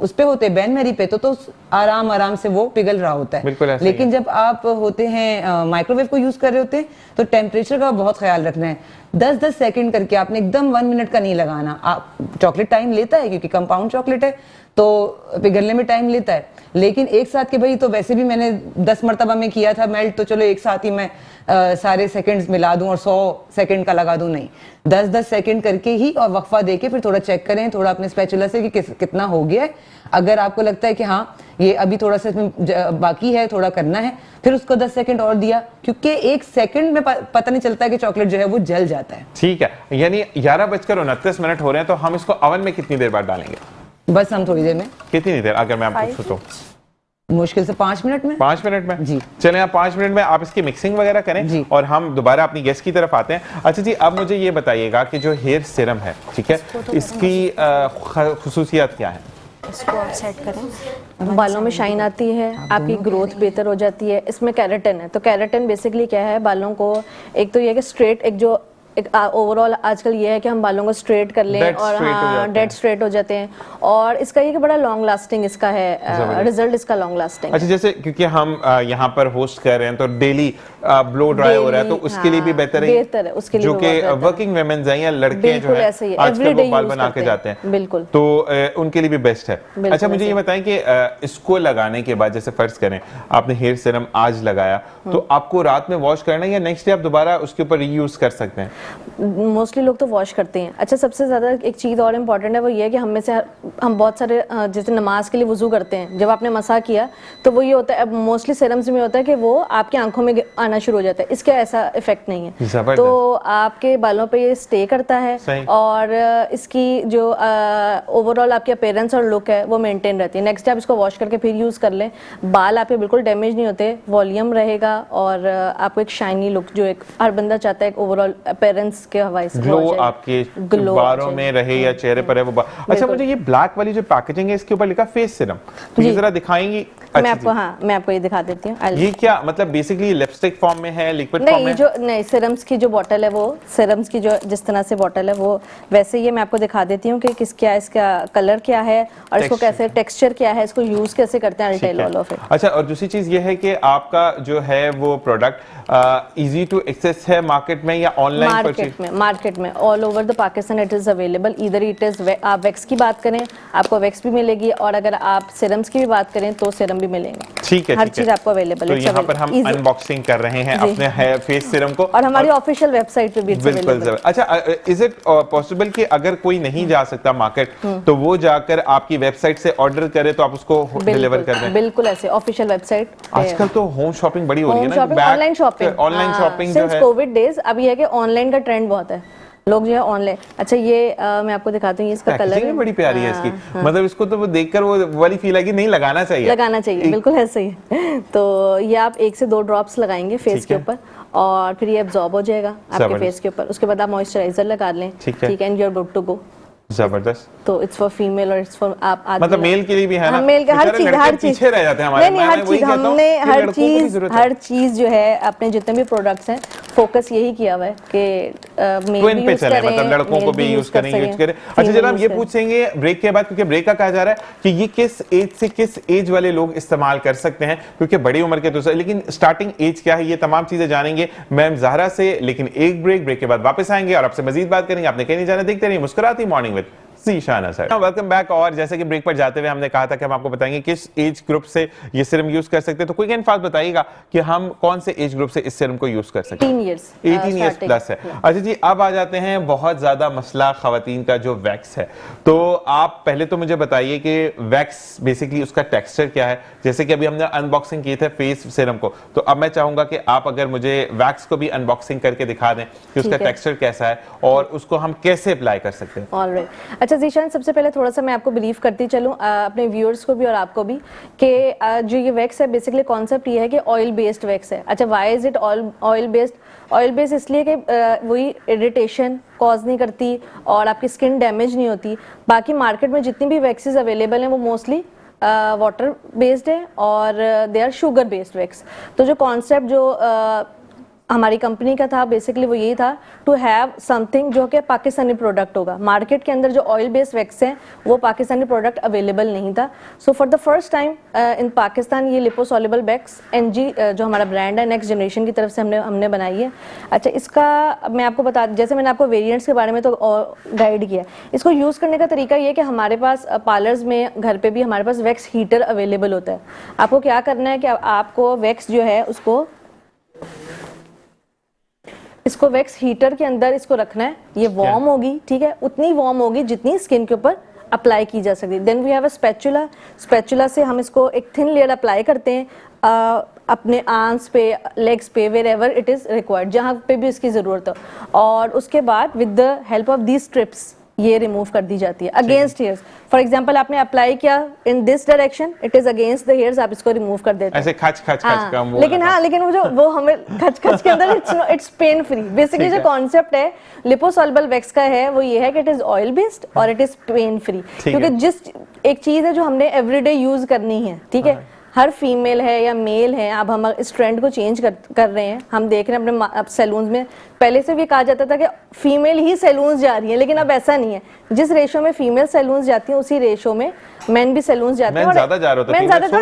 उस पे होते हैं बेन मैरी पे तो आराम आराम से वो पिघल रहा होता बिल्कुल है, ऐसा लेकिन जब आप होते हैं माइक्रोवेव को यूज कर रहे होते हैं तो टेम्परेचर का बहुत ख्याल रखना है। 10-10 सेकंड करके, आपने एकदम 1 मिनट का नहीं लगाना। आप चॉकलेट टाइम लेता है क्योंकि कंपाउंड चॉकलेट है तो पिघलने में टाइम लेता है, लेकिन एक साथ के भाई तो वैसे भी मैंने 10 मरतबा में किया था मेल्ट, तो चलो एक साथ ही मैं सारे सेकंड्स मिला दूं और 100 सेकंड का लगा दूं, नहीं, 10-10 सेकंड करके ही और वक्फा देके फिर थोड़ा चेक करें थोड़ा अपने स्पैचुला से कि कितना हो गया है। अगर आपको लगता है कि हाँ ये अभी थोड़ा सा इसमें बाकी है, थोड़ा करना है, फिर उसको 10 सेकंड और दिया, क्योंकि 1 सेकंड में पता नहीं चलता है कि चॉकलेट जो है वो जल जाता है। ठीक है, यानी 11:29 हो रहे हैं, तो हम इसको ओवन में कितनी देर बाद डालेंगे? बस हम थोड़ी देर में, कितनी देर, अगर मैं आपको पूछूं तो? मुश्किल से 5 मिनट में। 5 मिनट में जी। चलें, आप 5 मिनट में आप इसकी मिक्सिंग वगैरह करें जी। और हम दोबारा अपनी गेस्ट की तरफ आते हैं। अच्छा जी, अब मुझे ये बताइएगा कि जो हेयर सीरम है, ठीक है, इसकी खुसूसियात क्या है? इसको आप सेट करें। बालों में शाइन आती है, आपकी ग्रोथ बेहतर हो जाती है। इसमें कैराटिन है, तो कैराटिन बेसिकली क्या है, बालों को एक तो ये कि स्ट्रेट, एक जो एक ओवरऑल आजकल ये है कि हम बालों को स्ट्रेट कर लें Dead और straight हो हाँ जाते डेड स्ट्रेट हो जाते हैं, और इसका ये कि बड़ा लॉन्ग लास्टिंग इसका है, रिजल्ट इसका लॉन्ग लास्टिंग। अच्छा, जैसे क्योंकि हम यहाँ पर होस्ट कर रहे हैं तो डेली ब्लो ड्राई हो रहा है, तो उसके लिए भी बेहतर है, बेहतर है उसके लिए, जो कि वर्किंग वुमेन्स हैं या लड़के जो बिल्कुल हैं ऐसे ही आजकल एवरीडे वो बाल यूज बना के करते जाते हैं, हैं, बिल्कुल, तो उनके लिए भी बेस्ट है। बिल्कुल अच्छा, मुझे ये बताएं कि इसको लगाने के बाद, जैसे फर्ज करें आपने हेयर सीरम आज लगाया, तो आपको रात में वॉश करना है या नेक्स्ट डे आप दोबारा उसके ऊपर रीयूज कर सकते हैं? मोस्टली लोग तो वॉश करते हैं। अच्छा, सबसे ज़्यादा एक चीज़ और इम्पॉर्टेंट है, वो ये है कि हम में से हम बहुत सारे जैसे नमाज के लिए वुजू करते हैं, जब आपने मसा किया तो वो ये होता है, मोस्टली सीरम्स में होता है कि वो आपकी आंखों में आना शुरू हो जाता है। इसका ऐसा इफेक्ट नहीं है, तो आपके बालों पे ये स्टे करता है और इसकी जो ओवरऑल आपकी अपीयरेंस और लुक है वो मेंटेन रहती है। नेक्स्ट आप इसको वॉश करके फिर यूज़ कर लें, बाल आपके बिल्कुल डैमेज नहीं होते, वॉल्यूम रहेगा और आपको एक शाइनी लुक जो एक हर बंदा चाहता है, एक ओवरऑल अपीयरेंस के हवाले से ग्लो आपके बालों में रहे या चेहरे पर है वो। अच्छा, मुझे ये ब्लैक वाली जो पैकेजिंग है इसके ऊपर लिखा फेस सीरम, तो ये जरा दिखाएंगी? मैं आपको ये दिखा देती हूँ। ये क्या मतलब बेसिकली लिपस्टिक फॉर्म में है, लिक्विड फॉर्म में? नहीं, सीरम्स की जो बॉटल है, वो सीरम्स की जो जिस तरह से बॉटल है वो वैसे ही मैं आपको दिखा देती हूँ कि क्या इसका कलर क्या है और इसको कैसे टेक्सचर क्या है, इसको यूज कैसे करते हैं। Detail all of it. अच्छा, और दूसरी चीज ये है कि आपका जो है वो प्रोडक्ट इजी टू एक्सेस है मार्केट में या ऑनलाइन? मार्केट में all over the Pakistan it is available. इधर इट इज, आप वैक्स की बात करें आपको वैक्स भी मिलेगी, और अगर आप सीरम्स की भी बात करें तो सीरम भी मिलेंगे। ठीक है, हर चीज आपको अवेलेबल है। तो यहाँ पर हम अनबॉक्सिंग कर रहे हैं अपने हेयर फेस सीरम को, और हमारी ऑफिशियल वेबसाइट पे भी बिल्कुल। अच्छा, इज इट पॉसिबल कि अगर कोई नहीं जा सकता मार्केट तो वो जाकर आपकी वेबसाइट से ऑर्डर करे तो आप उसको डिलीवर कर दें? बिल्कुल ऐसे ऑफिशियल वेबसाइट। आजकल तो होम शॉपिंग बड़ी हो रही है ना, ऑनलाइन शॉपिंग जो है कोविड डेज, अभी है कि ऑनलाइन का ट्रेंड बहुत है, लोग जो है ऑनलाइन। अच्छा, ये मैं आपको दिखाती हूँ, इसका कलर है बड़ी प्यारी है इसकी, मतलब इसको तो वो देखकर वो वाली फील है कि नहीं लगाना चाहिए, बिल्कुल ऐसे ही। तो ये आप 1 से 2 ड्रॉप्स लगाएंगे फेस के ऊपर और फिर ये एब्जॉर्ब हो जाएगा आपके फेस के ऊपर। उसके बाद आप मॉइस्चराइजर लगा लें, ठीक है, and you are good to go. जबरदस्त। तो इट्स फॉर फीमेल और इट्स फॉर आप मतलब मेल के लिए भी है ना? मेल का हर चीज पीछे रह जाते हैं हमारे। नहीं, हमने हर चीज जो है अपने जितने भी प्रोडक्ट्स हैं फोकस यही किया हुआ है कि मेल भी यूज करें, मतलब लड़कों को भी यूज करें। अच्छा, जरा हम ये पूछेंगे ब्रेक के बाद, क्योंकि ब्रेक का कहा जा रहा है कि ये किस एज से किस एज वाले लोग इस्तेमाल कर सकते हैं, क्योंकि बड़ी उम्र के तो, लेकिन स्टार्टिंग एज क्या है, ये तमाम चीजें जानेंगे मैम ज़हरा से। लेकिन एक ब्रेक के बाद वापस आएंगे और आपसे मजीद बात करेंगे। आपने कहीं नहीं जाना, देखते रहिए मुस्कुराती morning with Zeeshana sir. Welcome back. और जैसे कि ब्रेक पर जाते हुए हमने कहा था कि हम आपको बताएंगे किस एज ग्रुप से ये सीरम यूज कर सकते हैं, तो क्विक एंड फास्ट बताइएगा कि हम कौन से एज ग्रुप से इस सीरम को यूज कर सकते हैं? 18 ईयर्स प्लस है। अच्छा जी, अब आ जाते हैं बहुत ज्यादा मसला खवातीन का जो वैक्स है। तो आप पहले तो मुझे बताइए कि वैक्स बेसिकली उसका टेक्सचर क्या है। जैसे कि अभी हमने अनबॉक्सिंग किए थे फेस सीरम को, तो अब मैं चाहूंगा कि आप अगर मुझे वैक्स को भी अनबॉक्सिंग करके दिखा दें कि उसका टेक्सचर कैसा है और उसको हम कैसे अप्लाई कर सकते हैं। ऑलराइट। अच्छा ज़ीशान, सबसे पहले थोड़ा सा मैं आपको ब्रीफ करती चलूँ अपने व्यूअर्स को भी और आपको भी कि जो ये वैक्स है बेसिकली कॉन्सेप्ट ये है कि ऑयल बेस्ड वैक्स है। अच्छा, why is it oil based? Oil based इसलिए कि वही इरिटेशन कॉज नहीं करती और आपकी स्किन डैमेज नहीं होती। बाकी मार्केट में जितनी भी वैक्सेस अवेलेबल हैं वो मोस्टली वाटर बेस्ड है और they are sugar based wax. तो जो कॉन्सेप्ट जो हमारी कंपनी का था बेसिकली वो यही था टू हैव समथिंग जो कि पाकिस्तानी प्रोडक्ट होगा। मार्केट के अंदर जो ऑयल बेस्ड वैक्स हैं वो पाकिस्तानी प्रोडक्ट अवेलेबल नहीं था। So for the first time in Pakistan ये लिपोसॉल्युबल वैक्स एनजी जो हमारा ब्रांड है नेक्स्ट जनरेशन की तरफ से हमने बनाई है। अच्छा, इसका मैं आपको बता, जैसे मैंने आपको वेरियंट्स के बारे में तो गाइड किया, इसको यूज़ करने का तरीका ये कि हमारे पास पार्लर्स में घर पर भी हमारे पास वैक्स हीटर अवेलेबल होता है। आपको क्या करना है कि आपको वैक्स जो है इसको वैक्स हीटर के अंदर इसको रखना है। ये वार्म होगी, ठीक है, उतनी वार्म होगी जितनी स्किन के ऊपर अप्लाई की जा सकती है। Then we have a spatula. Spatula से हम इसको एक थिन लेयर अप्लाई करते हैं अपने आर्म्स पे, लेग्स पे, wherever it is required, जहाँ पे भी इसकी ज़रूरत हो। और उसके बाद with the help of these strips ये रिमूव कर दी जाती है अगेंस्ट हेयर्स। फॉर एग्जांपल आपने अप्लाई किया in this direction, it is against the hairs, आप इसको रिमूव कर देते हैं ऐसे खच कम। लेकिन वो हमें खच के अंदर इट्स पेन फ्री। बेसिकली जो कॉन्सेप्ट है लिपोसॉल्युबल वैक्स का है वो ये है कि इट इज ऑयल बेस्ड और इट इज पेन फ्री, क्योंकि जिस एक चीज है जो हमने एवरीडे यूज करनी है, ठीक है, हर फीमेल है या मेल है, अब हम इस ट्रेंड को चेंज कर रहे हैं। हम देख रहे हैं अपने सैलून्स में, पहले से भी कहा जाता था कि फीमेल ही सैलून्स जा रही हैं, लेकिन अब ऐसा नहीं है। जिस रेशो में फीमेल सैलून्स जाती हैं उसी रेशो में मेन भी सैलून्स जाते हैं।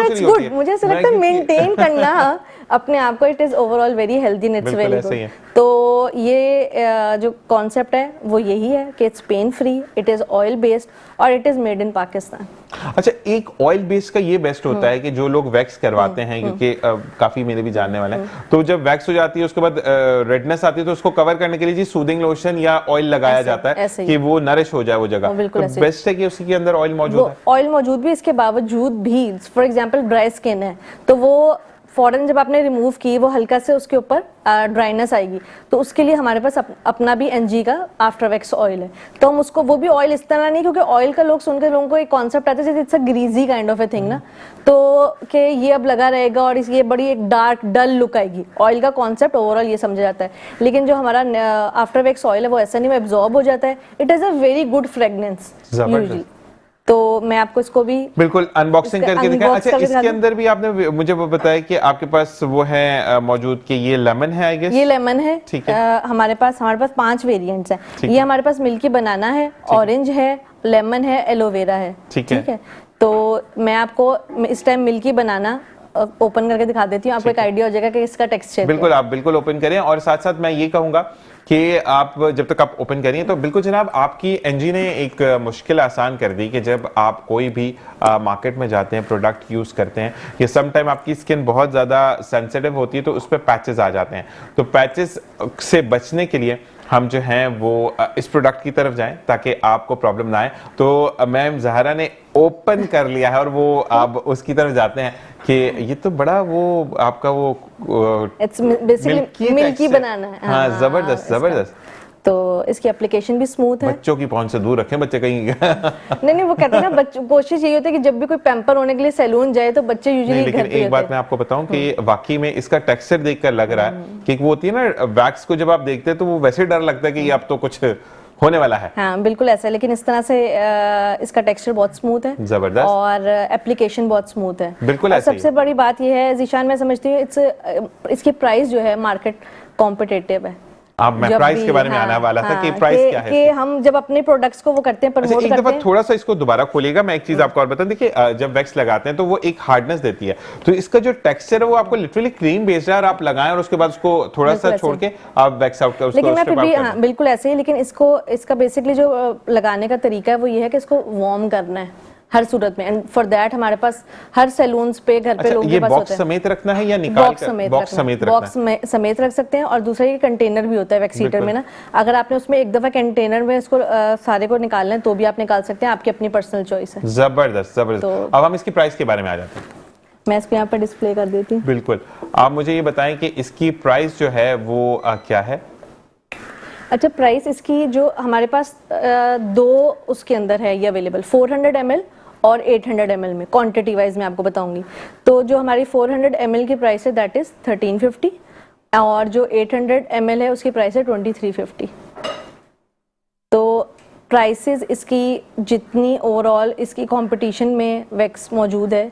इट्स गुड, मुझे ऐसा लगता है मेंटेन करना अपने आप को, it is overall very healthy and it's very good. तो ये जो कॉन्सेप्ट है वो यही है कि it's pain free, it is oil based और it is made in Pakistan. अच्छा, एक ऑयल बेस्ड का ये बेस्ट होता है कि जो लोग वैक्स करवाते हैं, क्योंकि काफी मेरे भी जानने वाले हैं, तो जब वैक्स हो जाती है उसके बाद रेडनेस आती है तो उसको उसको कवर करने के लिए जी सूदिंग लोशन या ऑयल लगाया जाता है कि वो नरिश हो जाए वो जगह, तो बेस्ट है कि उसी के अंदर ऑयल मौजूद है। ऑयल मौजूद भी, इसके बावजूद भी फॉर एग्जांपल ड्राई स्किन है तो वो फौरन जब आपने रिमूव की वो हल्का से उसके ऊपर ड्राइनेस आएगी, तो उसके लिए हमारे पास अपना भी एनजी का आफ्टर वैक्स ऑयल है। तो हम उसको, वो भी ऑयल इस तरह नहीं, क्योंकि ऑयल का लोग सुनकर लोगों को एक कॉन्सेप्ट आता है जैसे it's a greasy kind of a thing ना, तो कि ये अब लगा रहेगा और ये बड़ी एक डार्क डल लुक आएगी। ऑयल का कॉन्सेप्ट ओवरऑल ये समझा जाता है, लेकिन जो हमारा आफ्टर वैक्स ऑयल है वो ऐसा नहीं, वो एब्जॉर्ब हो जाता है। It is a very good fragrance usually. तो मैं आपको इसको भी बिल्कुल अनबॉक्सिंग करके दिखाएं। अच्छा, इसके अंदर भी आपने मुझे वो बताया कि आपके पास वो है मौजूद कि ये लेमन है, आई गेस ये लेमन है। ठीक है। हमारे पास 5 वेरिएंट्स हैं। ये हमारे पास मिल्की बनाना है, ऑरेंज है, लेमन है, एलोवेरा है। ठीक है। तो मैं आपको इस टाइम मिल्की बनाना ओपन करके दिखा देती हूँ, आपको एक आइडिया हो जाएगा कि इसका टेक्सचर। बिल्कुल, आप बिल्कुल ओपन करें। और साथ साथ मैं ये कहूंगा कि आप जब तक आप ओपन करिए तो बिल्कुल जनाब, आपकी एनजी ने एक मुश्किल आसान कर दी कि जब आप कोई भी मार्केट में जाते हैं, प्रोडक्ट यूज करते हैं, कि सम टाइम आपकी स्किन बहुत ज्यादा सेंसिटिव होती है तो उस पर पैचेस आ जाते हैं। तो पैचेस से बचने के लिए हम जो हैं वो इस प्रोडक्ट की तरफ जाएं ताकि आपको प्रॉब्लम ना आए। तो मैम ज़हरा ने ओपन कर लिया है और वो आप उसकी तरफ जाते हैं कि ये तो बड़ा वो आपका वो मिल्की बनाना है। हाँ, जबरदस्त जबरदस्त। तो इसकी एप्लीकेशन भी स्मूथ है। बच्चों की पहुंच से दूर रखें, बच्चे कहीं नहीं, वो कहते हैं ना, बच्चों कोशिश यही होती है कि जब भी कोई पैम्पर होने के लिए सैलून जाए तो बच्चे यूजुअली घर पे होते हैं। एक बात मैं आपको बताऊं कि वाकई में इसका टेक्सचर देखकर लग रहा है कि वो होती है ना वैक्स को जब आप देखते हैं तो वो वैसे डर लगता है कि अब तो कुछ होने वाला है। हाँ बिल्कुल ऐसा है, लेकिन इस तरह से इसका टेक्सचर बहुत स्मूथ है, जबरदस्त, और एप्लीकेशन बहुत स्मूथ है। बिल्कुल ऐसा सबसे बड़ी बात यह है जीशान, मैं समझती हूँ इसकी प्राइस जो है मार्केट कॉम्पिटिटिव है। अब मैं प्राइस के बारे में आने वाला था कि प्राइस क्या है कि हम जब अपने प्रोडक्ट्स को वो करते हैं, प्रमोट एक दफा थोड़ा सा इसको दोबारा खोलिएगा। मैं एक चीज आपको और बता दें कि जब वैक्स लगाते हैं तो वो एक हार्डनेस देती है, तो इसका जो टेक्सचर है वो आपको लिटरली क्रीम बेस्ड है, और आप लगाएं और उसके बाद उसको थोड़ा सा छोड़ के आप वैक्स आउट कर उसको। लेकिन मैं फिर भी हाँ बिल्कुल ऐसे ही, लेकिन इसका बेसिकली जो लगाने का तरीका है वो ये है कि इसको वार्म करना है हर सूरत में, एंड फॉर दैट हमारे पास हर सैलून्स पे घर पे लोग के पास होते हैं। समेत रखना है या निकाल कर? बॉक्स समेत रख सकते हैं। और दूसरा ये कंटेनर भी होता है वैक्स हीटर में ना, अगर आपने उसमें एक दफा कंटेनर में इसको सारे को निकालना है तो भी आप निकाल सकते हैं, आपकी अपनी पर्सनल चॉइस है। जबरदस्त जबरदस्त। तो अब हम इसकी प्राइस के बारे में आ जाते हैं। मैं इसको यहाँ पर डिस्प्ले कर देती हूँ। बिल्कुल, आप मुझे ये बताएं कि इसकी प्राइस जो है वो क्या है? अच्छा, प्राइस इसकी जो हमारे पास 2 उसके अंदर है ये अवेलेबल, 400 ml और 800 ml में। क्वांटिटी वाइज मैं आपको बताऊंगी। तो जो हमारी 400 ml की प्राइस है दैट इज 1350, और जो 800 ml है उसकी प्राइस है 2350। तो प्राइसेस इसकी जितनी ओवरऑल इसकी कंपटीशन में वैक्स मौजूद है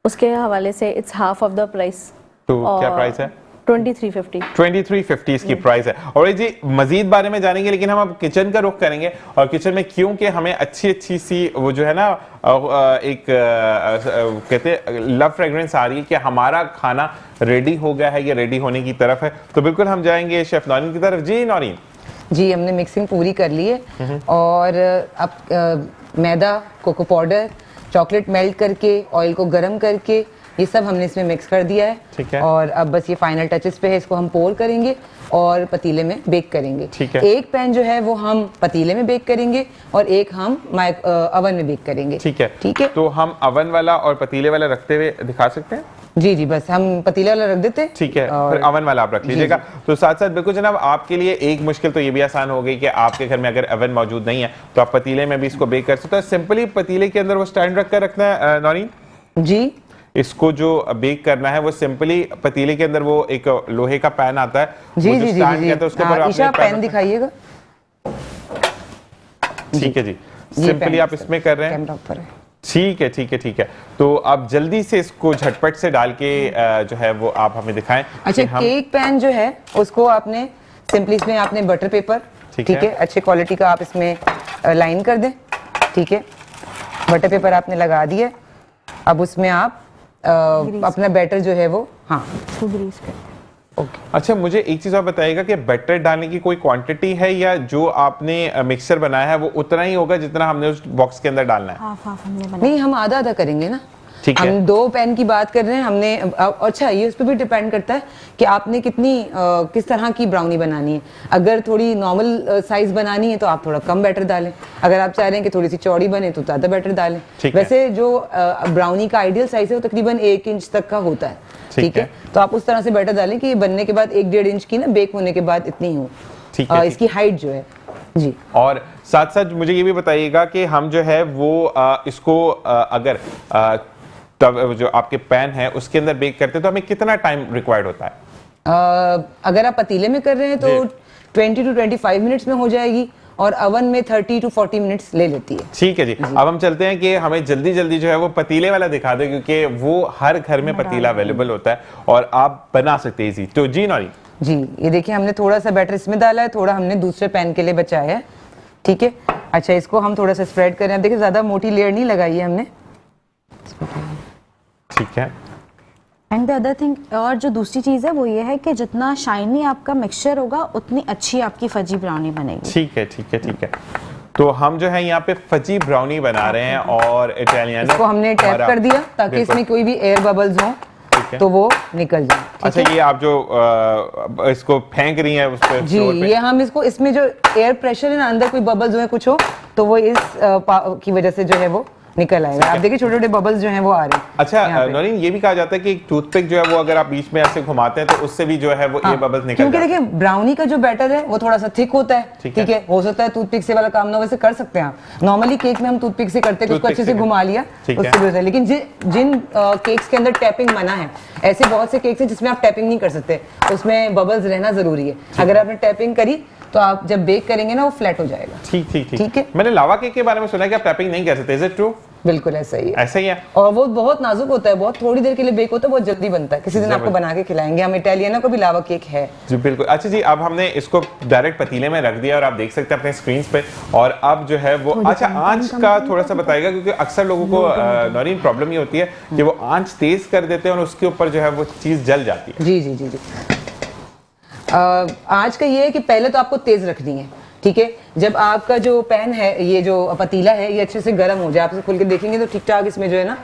उसके हवाले से it's half of the price. तो क्या प्राइस है? 2350 इसकी प्राइस है। और जी मजीद बारे में जानेंगे, लेकिन हम अब किचन का रुख करेंगे, और किचन में क्योंकि हमें अच्छी सी वो जो है ना एक कहते हैं लव फ्रेग्रेंस आ रही है कि हमारा खाना रेडी हो गया है या रेडी होने की तरफ है। तो बिल्कुल हम जाएंगे शेफ नौरीन की तरफ। जी नौरीन जी, हमने मिक्सिंग पूरी कर ली है, और अब मैदा, कोको पाउडर, चॉकलेट मेल्ट करके, ऑयल को गर्म करके, ये सब हमने इसमें मिक्स कर दिया है। ठीक है। और अब बस ये फाइनल टचेस पे है, इसको हम पोर करेंगे और पतीले में बेक करेंगे। ठीक है। एक पैन जो है वो हम पतीले में बेक करेंगे और एक हम ओवन में बेक करेंगे। ठीक है। ठीक है, तो हम ओवन वाला और पतीले वाला रखते हुए दिखा सकते हैं? जी जी, बस हम पतीले वाला रख देते हैं। ठीक है, फिर ओवन वाला आप रख लीजिएगा। तो साथ साथ बिल्कुल जनाब, आपके लिए एक मुश्किल तो ये भी आसान हो गई कि आपके घर में अगर ओवन मौजूद नहीं है तो आप पतीले में भी इसको बेक कर सकते हैं। सिंपली पतीले के अंदर वो स्टैंड रख कर रखना है नौरीन जी। इसको जो बेक करना है वो सिंपली पतीले के अंदर वो एक लोहे का पैन आता है जी जी जी जी, उसके ऊपर ईशा पैन दिखाइएगा। ठीक है जी, सिंपली आप इसमें कर रहे हैं। ठीक है ठीक है ठीक है। तो आप जल्दी से इसको झटपट से डाल के जो है वो आप हमें दिखाएं। अच्छा, केक पैन जो है उसको आपने सिंपली इसमें आपने बटर पेपर, ठीक है, अच्छे क्वालिटी का आप इसमें लाइन कर दें। ठीक है, बटर पेपर आपने लगा दिया। अब उसमें आप अपना बैटर जो है वो ग्रीस कर। ओके। अच्छा, मुझे एक चीज और बताइएगा कि बैटर डालने की कोई क्वांटिटी है या जो आपने मिक्सचर बनाया है वो उतना ही होगा जितना हमने उस बॉक्स के अंदर डालना है? नहीं, हम आधा आधा करेंगे ना। ठीक है। हम 2 पैन की बात कर रहे हैं हमने। अच्छा, ये उस पर भी डिपेंड करता है कि आपने किस तरह की ब्राउनी बनानी है। अगर थोड़ी नॉर्मल साइज बनानी है तो आप थोड़ा कम बैटर डालें, अगर आप चाह रहे हैं कि थोड़ी सी चौड़ी बने तो ज़्यादा बैटर डालें। वैसे जो ब्राउनी का आइडियल साइज है वो तकरीबन 1 इंच तक का होता है, ठीक है। तो आप उस तरह से बैटर डालें कि ये बनने के बाद 1-1.5 इंच की ना बेक होने के बाद इतनी हो इसकी हाइट जो है जी। और साथ साथ मुझे ये भी बताइएगा कि हम जो है वो इसको अगर तब जो आपके पैन है उसके अंदर बेक करते हैं तो हमें कितना टाइम रिक्वायर्ड होता है? अगर आप पतीले में कर रहे हैं तो 20 to 25 मिनट्स में हो जाएगी और अवन में 30 to 40 मिनट्स ले लेती है। ठीक है जी। अब हम चलते हैं कि हमें जल्दी जल्दी जो है वो पतीले वाला दिखा दो, क्योंकि वो हर घर में पतीला अवेलेबल होता है और आप बना सकते हैं इजी। तो जी नौरीन जी, ये देखिए हमने थोड़ा सा बैटर इसमें डाला है, थोड़ा हमने दूसरे पैन के लिए बचाया है, ठीक है। अच्छा, इसको हम थोड़ा सा स्प्रेड करें। अब देखिए ज्यादा मोटी लेयर नहीं लगाई है हमने, ठीक है। एंड द अदर थिंग, और जो दूसरी चीज़ है वो ये है कि जितना शाइनी आपका मिक्सचर होगा उतनी अच्छी आपकी फजी ब्राउनी बनेगी। ठीक है, ठीक है, ठीक है। तो हम जो है यहाँ पे फजी ब्राउनी बना रहे हैं और इटालियन इसको हमने टैप कर दिया ताकि इसमें कोई भी एयर बबल्स हो तो वो निकल जाए। अच्छा, ये आप जो इसको फेंक रही हैं उस पे जी, ये हम इसमें जो एयर प्रेशर है ना, अंदर कोई बबल्स जो है कुछ हो तो वो इस की वजह से जो है वो निकल आएगा। आप देखिए छोटे छोटे बबल्स जो हैं वो आ रहे हैं। अच्छा नौरीन, ये भी कहा जाता है कि टूथपिक जो है वो अगर आप बीच में ऐसे घुमाते हैं तो उससे भी जो है वो ये बबल्स निकल क्योंकि देखिए ब्राउनी का जो बैटर है वो थोड़ा सा थिक होता है, ठीक है। हो सकता है टूथपिक से वाला काम ना वैसे कर सकते हैं आप। नॉर्मली केक में हम टूथपिक से करते हैं, उसको अच्छे से घुमा लिया उससे भी। लेकिन जिन केक्स के अंदर टैपिंग मना है, ऐसे बहुत से केक्स हैं जिसमें आप टैपिंग नहीं कर सकते, उसमें बबल्स रहना जरूरी है। अगर आपने टैपिंग करी तो आप जब बेक करेंगे ना वो फ्लैट हो जाएगा। ठीक ठीक ठीक है। मैंने लावा केक के बारे में सुना है कि आप टैपिंग नहीं कर सकते, इज इट ट्रू? बिल्कुल ऐसा ही है। ऐसा ही है। और वो बहुत नाजुक होता है, बहुत थोड़ी देर के लिए बेक होता है, बहुत जल्दी बनता है। किसी दिन आपको बना के खिलाएंगे, हम इटालियनो को भी लावा केक है जी। बिल्कुल। अच्छा जी, अब हमने इसको डायरेक्ट पतीले में रख दिया और आप देख सकते हैं अपने स्क्रीन पे। और अब जो है वो अच्छा आंच का थोड़ा सा बताएगा, क्योंकि अक्सर लोगों को नौरीन प्रॉब्लम ये होती है कि वो आंच तेज कर देते हैं और उसके ऊपर जो है वो चीज जल जाती है। जी जी जी जी। आज का ये है कि पहले तो आपको तेज रखनी है, ठीक है। जब आपका जो पैन है, ये जो पतीला है, ये अच्छे से गर्म हो जाए, आप इसे खोल के देखेंगे तो ठीक ठाक इसमें जो है ना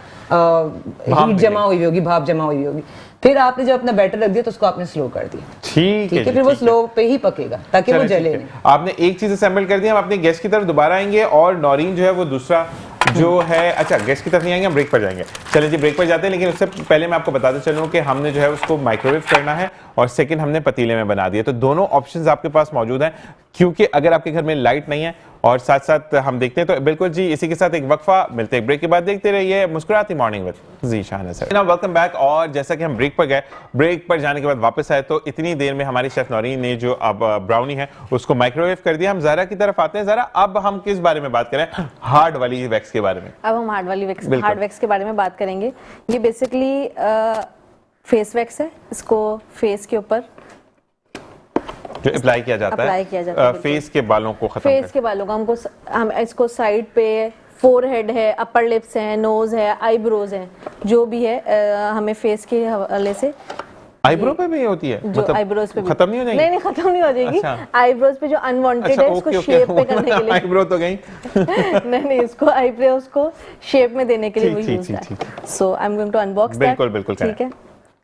हीट जमा हुई होगी, भाप जमा हुई होगी। फिर आपने जब अपना बैटर रख दिया तो उसको आपने स्लो कर दिया, ठीक है। फिर वो स्लो पे ही पकेगा ताकि वो जले नहीं। आपने एक चीज असेंबल कर दिया। हम अपने गेस्ट की तरफ दोबारा आएंगे और नौरीन जो है वो दूसरा जो है, अच्छा गेस्ट की तरफ नहीं आएंगे, हम ब्रेक पर जाएंगे। चलिए जी, ब्रेक पर जाते हैं, लेकिन उससे पहले मैं आपको बताते चलूं कि हमने जो है उसको माइक्रोवेव करना है और सेकंड हमने पतीले में बना दिया। तो दोनों ऑप्शंस आपके पास मौजूद हैं, क्योंकि अगर आपके घर में लाइट नहीं है और साथ साथ हम देखते हैं तो बिल्कुल जी। इसी के साथ एक वक्फा, मिलते हैं ब्रेक के बाद। देखते रहिए मुस्कुराती morning with Zeeshana sir. Welcome back. और जैसा कि हम ब्रेक पर गए, ब्रेक पर जाने के बाद वापस आए तो इतनी देर में हमारी शेफ नौरीन ने जो अब ब्राउनी है उसको माइक्रोवेव कर दिया। हम ज़रा की तरफ आते हैं। ज़रा अब हम किस बारे में बात करें? हार्ड वाली वैक्स के बारे में। अब हम हार्ड वैक्स के बारे में बात करेंगे। ये बेसिकली फेस वैक्स है, इसको फेस के ऊपर जो अप्लाई किया जाता है फेस के बालों को खत्म फेस के बालों का। हम इसको साइड पे, फोरहेड है, अपर लिप्स है, नोज है, आईब्रोज है, जो भी है हमें फेस के हवाले से। आईब्रो पे भी होती है? जो आईब्रोज पे खत्म नहीं हो जाएगी? नहीं खत्म नहीं हो जाएगी। आईब्रोज पे जो अनवांटेड है उसको शेप पे करने के लिए। आईब्रो तो गई। नहीं, इसको आईब्रोज को शेप में देने के लिए वो यूज है। So I am going to unbox that. बिल्कुल बिल्कुल, ठीक है।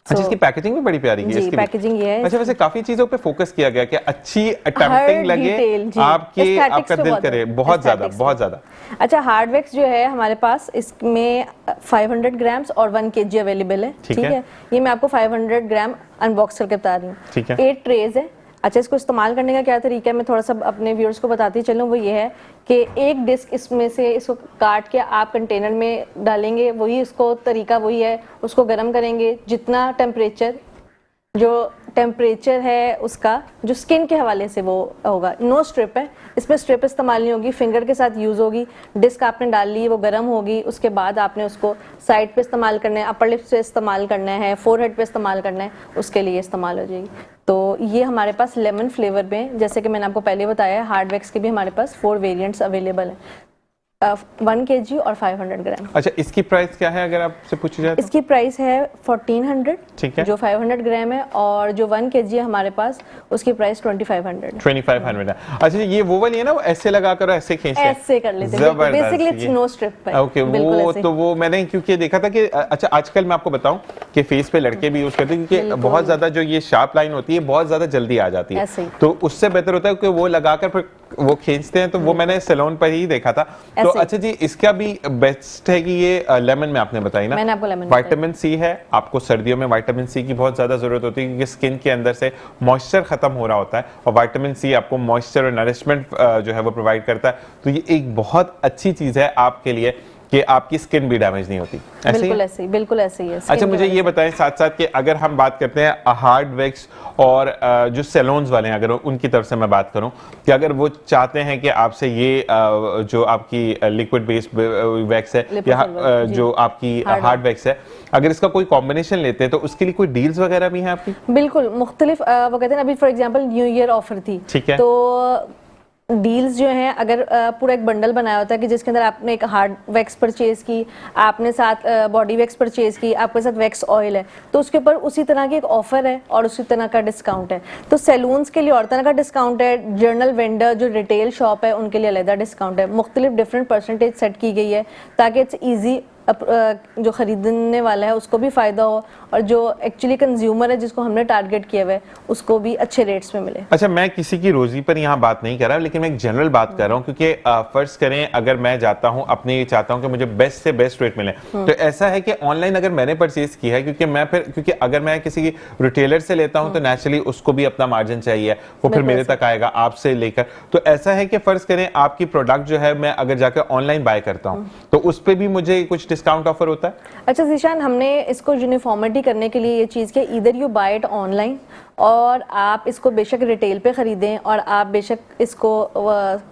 अच्छा, इसकी पैकेजिंग भी बड़ी प्यारी है। इसकी पैकेजिंग ये है। अच्छा, वैसे काफी चीजों पे फोकस किया गया कि अच्छी टेम्पटिंग लगे, आपका दिल करे, बहुत ज्यादा। अच्छा, हार्ड वैक्स जो है हमारे पास, इसमें 500 ग्राम्स और 1 kg अवेलेबल है, ठीक है। ये मैं आपको 500 ग्राम अनबॉक्स करके बता रही हूँ, ठीक है। 8 ट्रेज है। अच्छा, इसको इस्तेमाल करने का क्या तरीका है, मैं थोड़ा सा अपने व्यूअर्स को बताती चलूँ। वो ये है कि एक डिस्क इसमें से इसको काट के आप कंटेनर में डालेंगे, वही उसको तरीका वही है। उसको गर्म करेंगे, जितना टेम्परेचर है उसका, जो स्किन के हवाले से वो होगा। नो स्ट्रिप है, इसमें स्ट्रिप इस्तेमाल नहीं होगी, फिंगर के साथ यूज़ होगी। डिस्क आपने डाल ली, वो गर्म होगी, उसके बाद आपने उसको साइड पे इस्तेमाल करना है, अपर लिप्स पे इस्तेमाल करना है, फोरहेड पे इस्तेमाल करना है, उसके लिए इस्तेमाल हो जाएगी। तो ये हमारे पास लेमन फ्लेवर में, जैसे कि मैंने आपको पहले बताया, हार्ड वैक्स के भी हमारे पास 4 वेरिएंट्स अवेलेबल हैं। 1 kg और 500 ग्राम। अच्छा, इसकी प्राइस क्या है अगर आपसे पूछी जाए तो? इसकी प्राइस है 1400, ठीक है, जो 500 ग्राम है, और जो 1 kg है हमारे पास उसकी प्राइस 2500। 2500 है। अच्छा, ये वो वाली है ना, वो ऐसे लगा कर ऐसे खींचते हैं, ऐसे कर लेते हैं, बेसिकली इट्स नो स्ट्रिप है। ओके, वो तो वो मैंने क्योंकि देखा था कि अच्छा आजकल मैं आपको बताऊं कि फेस पे लड़के भी यूज करते हैं क्योंकि बहुत ज्यादा जो ये शार्प लाइन होती है बहुत ज्यादा जल्दी आ जाती है, तो उससे बेहतर होता है कि वो लगाकर फिर वो खींचते हैं, तो वो मैंने सैलून पर ही देखा था। तो अच्छा जी, इसका भी बेस्ट है कि ये लेमन में आपने बताई ना, मैंने आपको लेमन विटामिन सी है। आपको सर्दियों में विटामिन सी की बहुत ज्यादा जरूरत होती है क्योंकि स्किन के अंदर से मॉइस्चर खत्म हो रहा होता है और विटामिन सी आपको मॉइस्चर और नरिशमेंट जो है वो प्रोवाइड करता है। तो ये एक बहुत अच्छी चीज है आपके लिए कि आपकी स्किन भी डैमेज नहीं होती। बिल्कुल ऐसे ही है। अच्छा, मुझे ये बताएं साथ साथ कि अगर हम बात करते हैं हार्ड वैक्स और जो सैलून्स वाले हैं, अगर उनकी तरफ से मैं बात करूं कि अगर वो चाहते हैं कि आपसे ये जो आपकी लिक्विड बेस्ड वैक्स है या जो आपकी हार्ड वैक्स है, अगर इसका कोई कॉम्बिनेशन लेते हैं तो उसके लिए कोई डील्स वगैरह भी हैं आपकी? बिल्कुल मुख्तलिफ, वो कहते हैं अभी for example new year offer थी, ठीक है, तो डील्स जो हैं, अगर पूरा एक बंडल बनाया होता है कि जिसके अंदर आपने एक हार्ड वैक्स परचेज की, आपने साथ बॉडी वैक्स परचेज की, आपके साथ वैक्स ऑयल है, तो उसके ऊपर उसी तरह की एक ऑफर है और उसी तरह का डिस्काउंट है। तो सैलून्स के लिए और तरह का डिस्काउंट है, जर्नल वेंडर जो रिटेल शॉप है उनके लिए अलग डिस्काउंट है, मुख्तलिफ डिफरेंट परसेंटेज सेट की गई है ताकि इट्स ईजी जो खरीदने वाला है उसको भी फायदा हो और जो एक्चुअली कंज्यूमर है जिसको हमने टारगेट किया हुआ है उसको भी अच्छे रेट्स में मिले। अच्छा, मैं किसी की रोजी पर यहाँ बात नहीं कर रहा, लेकिन मैं एक जनरल बात कर रहा हूँ क्योंकि फर्ज करें अगर मैं जाता हूँ अपने चाहता हूँ कि मुझे बेस्ट से बेस्ट रेट मिले, तो ऐसा है कि ऑनलाइन अगर मैंने परचेज की है क्योंकि अगर मैं किसी रिटेलर से लेता हूँ तो नेचुरली उसको भी अपना मार्जिन चाहिए, वो फिर मेरे तक आएगा आपसे लेकर। तो ऐसा है कि फर्ज करें आपकी प्रोडक्ट जो है मैं अगर जाकर ऑनलाइन बाय करता हूँ तो उस पर भी मुझे कुछ डिस्काउंट ऑफर होता है? अच्छा जीशान, हमने इसको यूनिफॉर्मिटी करने के लिए ये चीज़ कि इधर यू बाय इट ऑनलाइन और आप इसको बेशक रिटेल पे ख़रीदें और आप बेशक इसको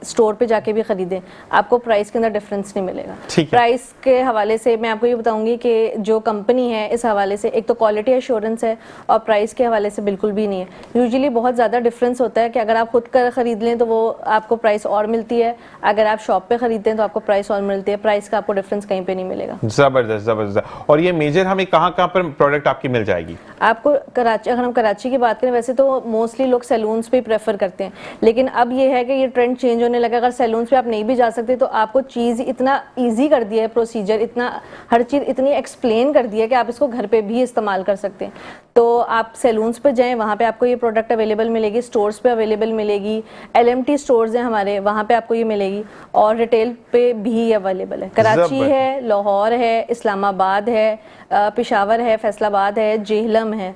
स्टोर पे जाके भी ख़रीदें, आपको प्राइस के अंदर डिफरेंस नहीं मिलेगा। प्राइस के हवाले से मैं आपको ये बताऊंगी कि जो कंपनी है इस हवाले से एक तो क्वालिटी एश्योरेंस है और प्राइस के हवाले से बिल्कुल भी नहीं है। यूजुअली बहुत ज़्यादा डिफरेंस होता है कि अगर आप खुद कर ख़रीद लें तो वो आपको प्राइस और मिलती है, अगर आप शॉप पे ख़रीदते हैं तो आपको प्राइस और मिलती है, प्राइस का आपको डिफरेंस कहीं पर नहीं मिलेगा। ज़बरदस्त ज़बरदस्त। और ये मेजर हमें कहाँ पर प्रोडक्ट आपकी मिल जाएगी? आपको कराची, अगर हम कराची की बात करें वैसे तो मोस्टली लोग सैलून्स पे प्रेफर करते हैं, लेकिन अब ये है कि ये ट्रेंड चेंज होने लगा। अगर सैलून्स पे आप नहीं भी जा सकते तो आपको चीज़ इतना इजी कर दिया है, प्रोसीजर इतना, हर चीज़ इतनी एक्सप्लेन कर दिया है कि आप इसको घर पे भी इस्तेमाल कर सकते हैं। तो आप सैलून्स पे जाएं, वहाँ पे आपको ये प्रोडक्ट अवेलेबल मिलेगी, स्टोर्स पे अवेलेबल मिलेगी, LMT स्टोर्स हैं हमारे, वहाँ पे आपको ये मिलेगी और रिटेल पे भी अवेलेबल है। कराची है, लाहौर है, इस्लामाबाद है, पेशावर है, फैसलाबाद है, जेहलम है।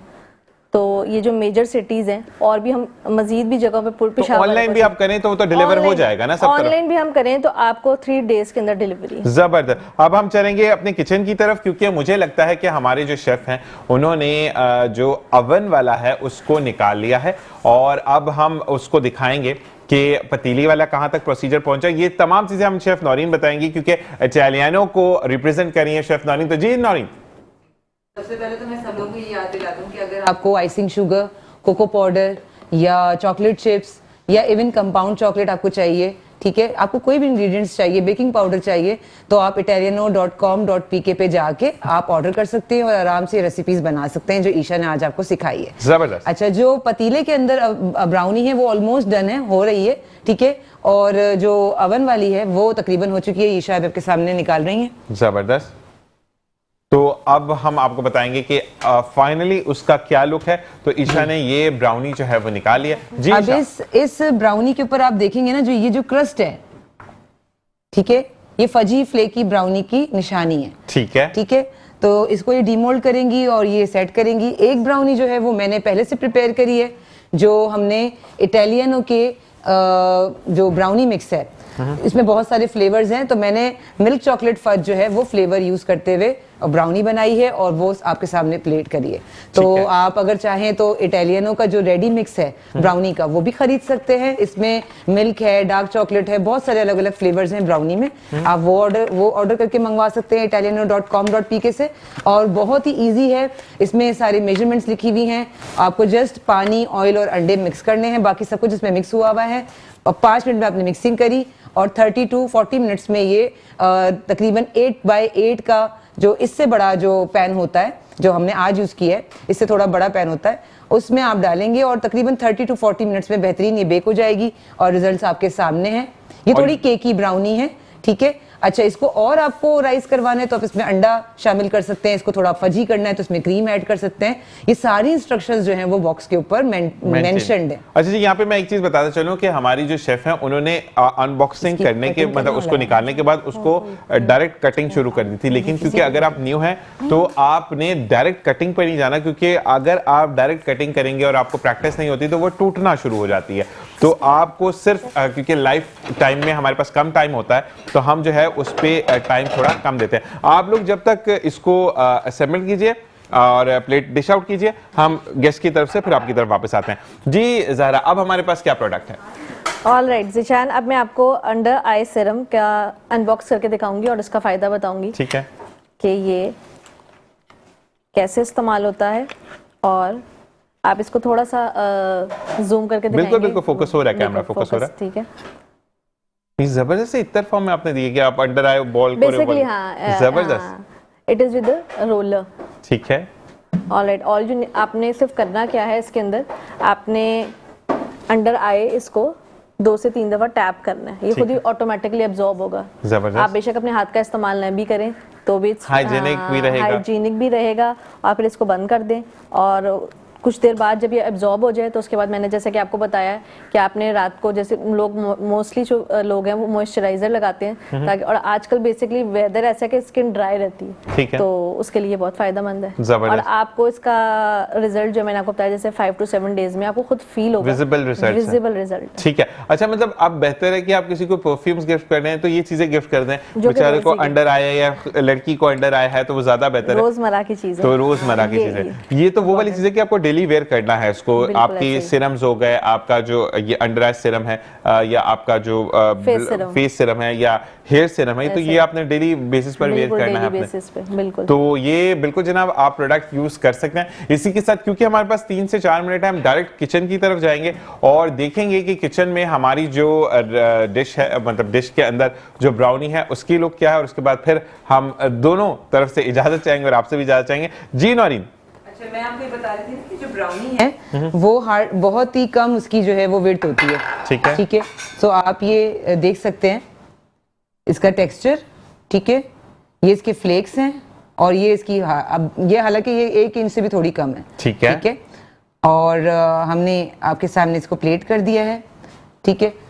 तो ये जो मेजर सिटीज हैं और भी हम मजीद भी जगहों पे पेशावर, ऑनलाइन भी आप करें तो वो तो डिलीवर हो जाएगा ना सब तरफ? ऑनलाइन भी हम करें तो आपको 3 डेज के अंदर डिलीवरी। जबरदस्त। अब हम चलेंगे अपने किचन की तरफ क्योंकि मुझे लगता है कि हमारे जो शेफ हैं उन्होंने जो अवन वाला है उसको निकाल लिया है और अब हम उसको दिखाएंगे कि पतीली वाला कहां तक प्रोसीजर पहुंचा। ये तमाम चीजें हम शेफ नौरीन बताएंगी क्योंकि इटालियानो को रिप्रेजेंट कर रही है शेफ नौरीन। तो जी नौरीन, सबसे पहले तो मैं सब लोगों को ये याद दिला दूं कि अगर आपको आइसिंग शुगर, कोको पाउडर या चॉकलेट चिप्स या इवन कंपाउंड चॉकलेट आपको चाहिए, ठीक है, आपको कोई भी इंग्रेडिएंट्स चाहिए, बेकिंग पाउडर चाहिए, तो आप italiano.com.pk पे जाके आप ऑर्डर कर सकते हैं और आराम से रेसिपीज बना सकते हैं जो ईशा ने आज आपको सिखाई है। जबरदस्त। अच्छा, जो पतीले के अंदर ब्राउनी है वो ऑलमोस्ट डन है, हो रही है, ठीक है, और जो अवन वाली है वो तकरीबन हो चुकी है, ईशा आपके सामने निकाल रही है। जबरदस्त। तो अब हम आपको बताएंगे कि फाइनली उसका क्या लुक है। तो ईशा ने ये ब्राउनी जो है वो निकाल लिया। जी अब इस ब्राउनी के ऊपर आप देखेंगे ना, जो ये जो क्रस्ट है, ठीक है, ये फजी फ्लेकी ब्राउनी की निशानी है, ठीक है, ठीक है। तो इसको ये डीमोल्ड करेंगी और ये सेट करेंगी। एक ब्राउनी जो है वो मैंने पहले से प्रिपेयर करी है, जो हमने इटालियनो के जो ब्राउनी मिक्स है, इसमें बहुत सारे फ्लेवर्स हैं, तो मैंने मिल्क चॉकलेट फज जो है वो फ्लेवर यूज करते हुए ब्राउनी बनाई है और वो आपके सामने प्लेट करी है। तो आप अगर चाहें तो इटालियनो का जो रेडी मिक्स है ब्राउनी का वो भी खरीद सकते हैं। इसमें मिल्क है, डार्क चॉकलेट है, बहुत सारे अलग अलग फ्लेवर्स हैं ब्राउनी में। आप वो ऑर्डर करके मंगवा सकते हैं italiano.com.pk से, और बहुत ही ईजी है। इसमें सारे मेजरमेंट्स लिखी हुई हैं, आपको जस्ट पानी, ऑयल और अंडे मिक्स करने हैं, बाकी सब कुछ इसमें मिक्स हुआ हुआ है। और 5 मिनट में आपने मिक्सिंग करी और 30 to 40 मिनट्स में ये तकरीबन 8x8 का जो इससे बड़ा जो पैन होता है जो हमने आज यूज़ किया है, इससे थोड़ा बड़ा पैन होता है, उसमें आप डालेंगे और तकरीबन 30 to 40 मिनट्स में बेहतरीन ये बेक हो जाएगी और रिजल्ट्स आपके सामने हैं। ये थोड़ी केकी ब्राउनी है, ठीक है। अच्छा, इसको और आपको राइस करवाना है तो आप इसमें अंडा शामिल कर सकते हैं, इसको थोड़ा फजी करना है तो इसमें क्रीम ऐड कर सकते हैं। ये सारी इंस्ट्रक्शंस जो हैं वो बॉक्स के ऊपर मेंशन्ड है। अच्छा जी, यहाँ पे मैं एक चीज बताता चलूं कि हमारी जो शेफ हैं उन्होंने अनबॉक्सिंग करने के मतलब उसको निकालने के बाद उसको डायरेक्ट कटिंग शुरू कर दी थी, लेकिन क्योंकि अगर आप न्यू हैं तो आपने डायरेक्ट कटिंग पर नहीं जाना, क्योंकि अगर आप डायरेक्ट कटिंग करेंगे और आपको प्रैक्टिस नहीं होती तो वो टूटना शुरू हो जाती है। तो आपको सिर्फ क्योंकि लाइफ टाइम में हमारे पास कम टाइम होता है तो हम जो है उस पे टाइम थोड़ा कम देते हैं। आप लोग जब तक इसको असेंबल कीजिए और प्लेट डिश आउट कीजिए, हम गेस्ट की तरफ से फिर आपकी तरफ वापस आते हैं। जी ज़हरा, अब हमारे पास क्या प्रोडक्ट है? ऑलराइट ज़ीशान, अब मैं आपको अंडर आई सीरम का अनबॉक्स करके दिखाऊंगी और इसका फ़ायदा बताऊंगी। ठीक है कि ये कैसे इस्तेमाल होता है, और आप इसको थोड़ा सा जूम करके दिखाएंगे। बिल्कुल बिल्कुल, फोकस हो रहा है, कैमरा फोकस हो रहा है। ठीक है, जबरदस्त इतर फॉर्म में आपने दी है कि आप अंडर आए बॉल को बेसिकली। हाँ, जबरदस्त। It is with roller. ठीक है, ऑलराइट। ऑल जो आपने सिर्फ करना क्या है, इसके अंदर आपने अंडर आए इसको 2 से 3 दफा टैप करना है, ये खुद ही ऑटोमेटिकली एब्जॉर्ब होगा। जबरदस्त। आप बेशक अपने हाथ का इस्तेमाल न भी करें तो भी हाइजीनिक भी रहेगा। आप फिर इसको बंद कर दें और कुछ देर बाद जब ये एब्जॉर्ब हो जाए तो उसके बाद मैंने जैसे कि आपको बताया कि आपने रात को, जैसे लोग मोस्टली जो लोग हैं वो मॉइस्चराइजर लगाते हैं ताकि, और आजकल बेसिकली वेदर ऐसा है कि स्किन ड्राई रहती है, ठीक है, तो उसके लिए बहुत फायदेमंद है। और आपको इसका रिजल्ट जो मैंने आपको बताया जैसे 5 to 7 डेज में आपको खुद फील होगा, विजिबल रिजल्ट। ठीक है। अच्छा, मतलब अब बेहतर है कि आप किसी को परफ्यूम्स गिफ्ट कर रहे हैं तो ये चीजें गिफ्ट कर दें, बेचारे को अंडर आया या लड़की को अंडर आया है तो वो ज्यादा बेहतर है। रोजमर्रा की चीजें, तो रोजमर्रा की चीजें, ये तो वो वाली चीजें कि आपको डेली वेयर करना है इसको। आपकी सिरम्स हो गए, आपका जो ये अंडर आई सिरम है या आपका जो फेस सिरम है या हेयर सिरम है, तो ये आपने डेली बेसिस पर वेयर करना है आपने। बिल्कुल। तो ये बिल्कुल जनाब आप प्रोडक्ट यूज कर सकते हैं। इसी के साथ क्योंकि हमारे पास 3 से 4 मिनट है, हम डायरेक्ट किचन की तरफ जाएंगे और देखेंगे कि किचन में हमारी जो डिश है, मतलब डिश के अंदर जो ब्राउनी है उसकी लुक क्या है, और उसके बाद फिर हम दोनों तरफ से इजाजत चाहेंगे और आपसे भी इजाजत चाहेंगे। जी नौरीन, मैं आपको ये बता रही थी कि जो ब्राउनी है वो हार्ड, बहुत ही कम उसकी जो है वो विड्थ होती है। ठीक है, ठीक है। सो आप ये देख सकते हैं इसका टेक्सचर, ठीक है, ये इसके फ्लेक्स हैं और ये इसकी अब ये हालांकि ये 1 इंच से भी थोड़ी कम है। ठीक है, ठीक है। और हमने आपके सामने इसको प्लेट कर दिया है, ठीक है।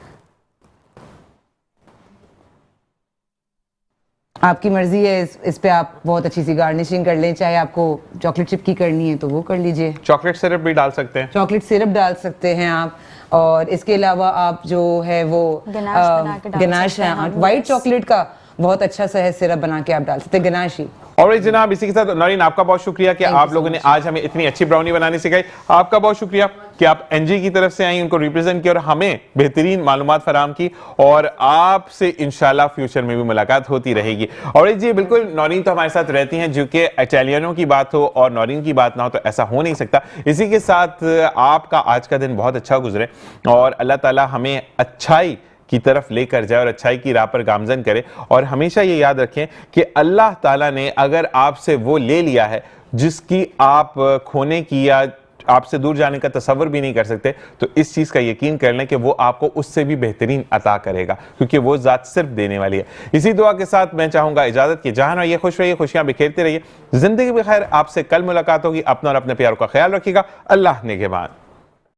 आपकी मर्जी है, इस पे आप बहुत अच्छी सी गार्निशिंग कर लें, चाहे आपको चॉकलेट चिप की करनी है तो वो कर लीजिए, चॉकलेट सिरप भी डाल सकते हैं, चॉकलेट सिरप डाल सकते हैं आप। और इसके अलावा आप जो है वो गनाश है, व्हाइट चॉकलेट का बहुत अच्छा सा है सिरप बना के आप डाल सकते हैं, गनाश ही। और जनाब इसी के साथ नौरीन, आपका बहुत शुक्रिया कि आप लोगों ने आज हमें इतनी अच्छी ब्राउनी बनानी सिखाई। आपका बहुत शुक्रिया कि आप एनजी की तरफ से आई, उनको रिप्रेजेंट किया और हमें बेहतरीन मालूमात फराम की, और आपसे इंशाल्लाह फ्यूचर में भी मुलाकात होती रहेगी। और जी बिल्कुल, नौरीन तो हमारे साथ रहती हैं, जो कि इटालियनों की बात हो और नौरीन की बात ना हो तो ऐसा हो नहीं सकता। इसी के साथ आपका आज का दिन बहुत अच्छा गुजरे और अल्लाह ताला हमें अच्छाई की तरफ लेकर जाए और अच्छाई की राह पर गामजन करे। और हमेशा ये याद रखें कि अल्लाह ताला ने अगर आपसे वो ले लिया है जिसकी आप खोने की या आपसे दूर जाने का तसव्वुर भी नहीं कर सकते, तो इस चीज का यकीन कर लें कि वो आपको उससे भी बेहतरीन अता करेगा, क्योंकि वो जात सिर्फ देने वाली है। इसी दुआ के साथ मैं चाहूंगा इजाजत की, जहां रहिए खुश रहिए, खुशियां बिखेरते रहिए, जिंदगी बखैर। आपसे कल मुलाकात होगी। अपना और अपने प्यारों का ख्याल रखिएगा। अल्लाह निगहबान।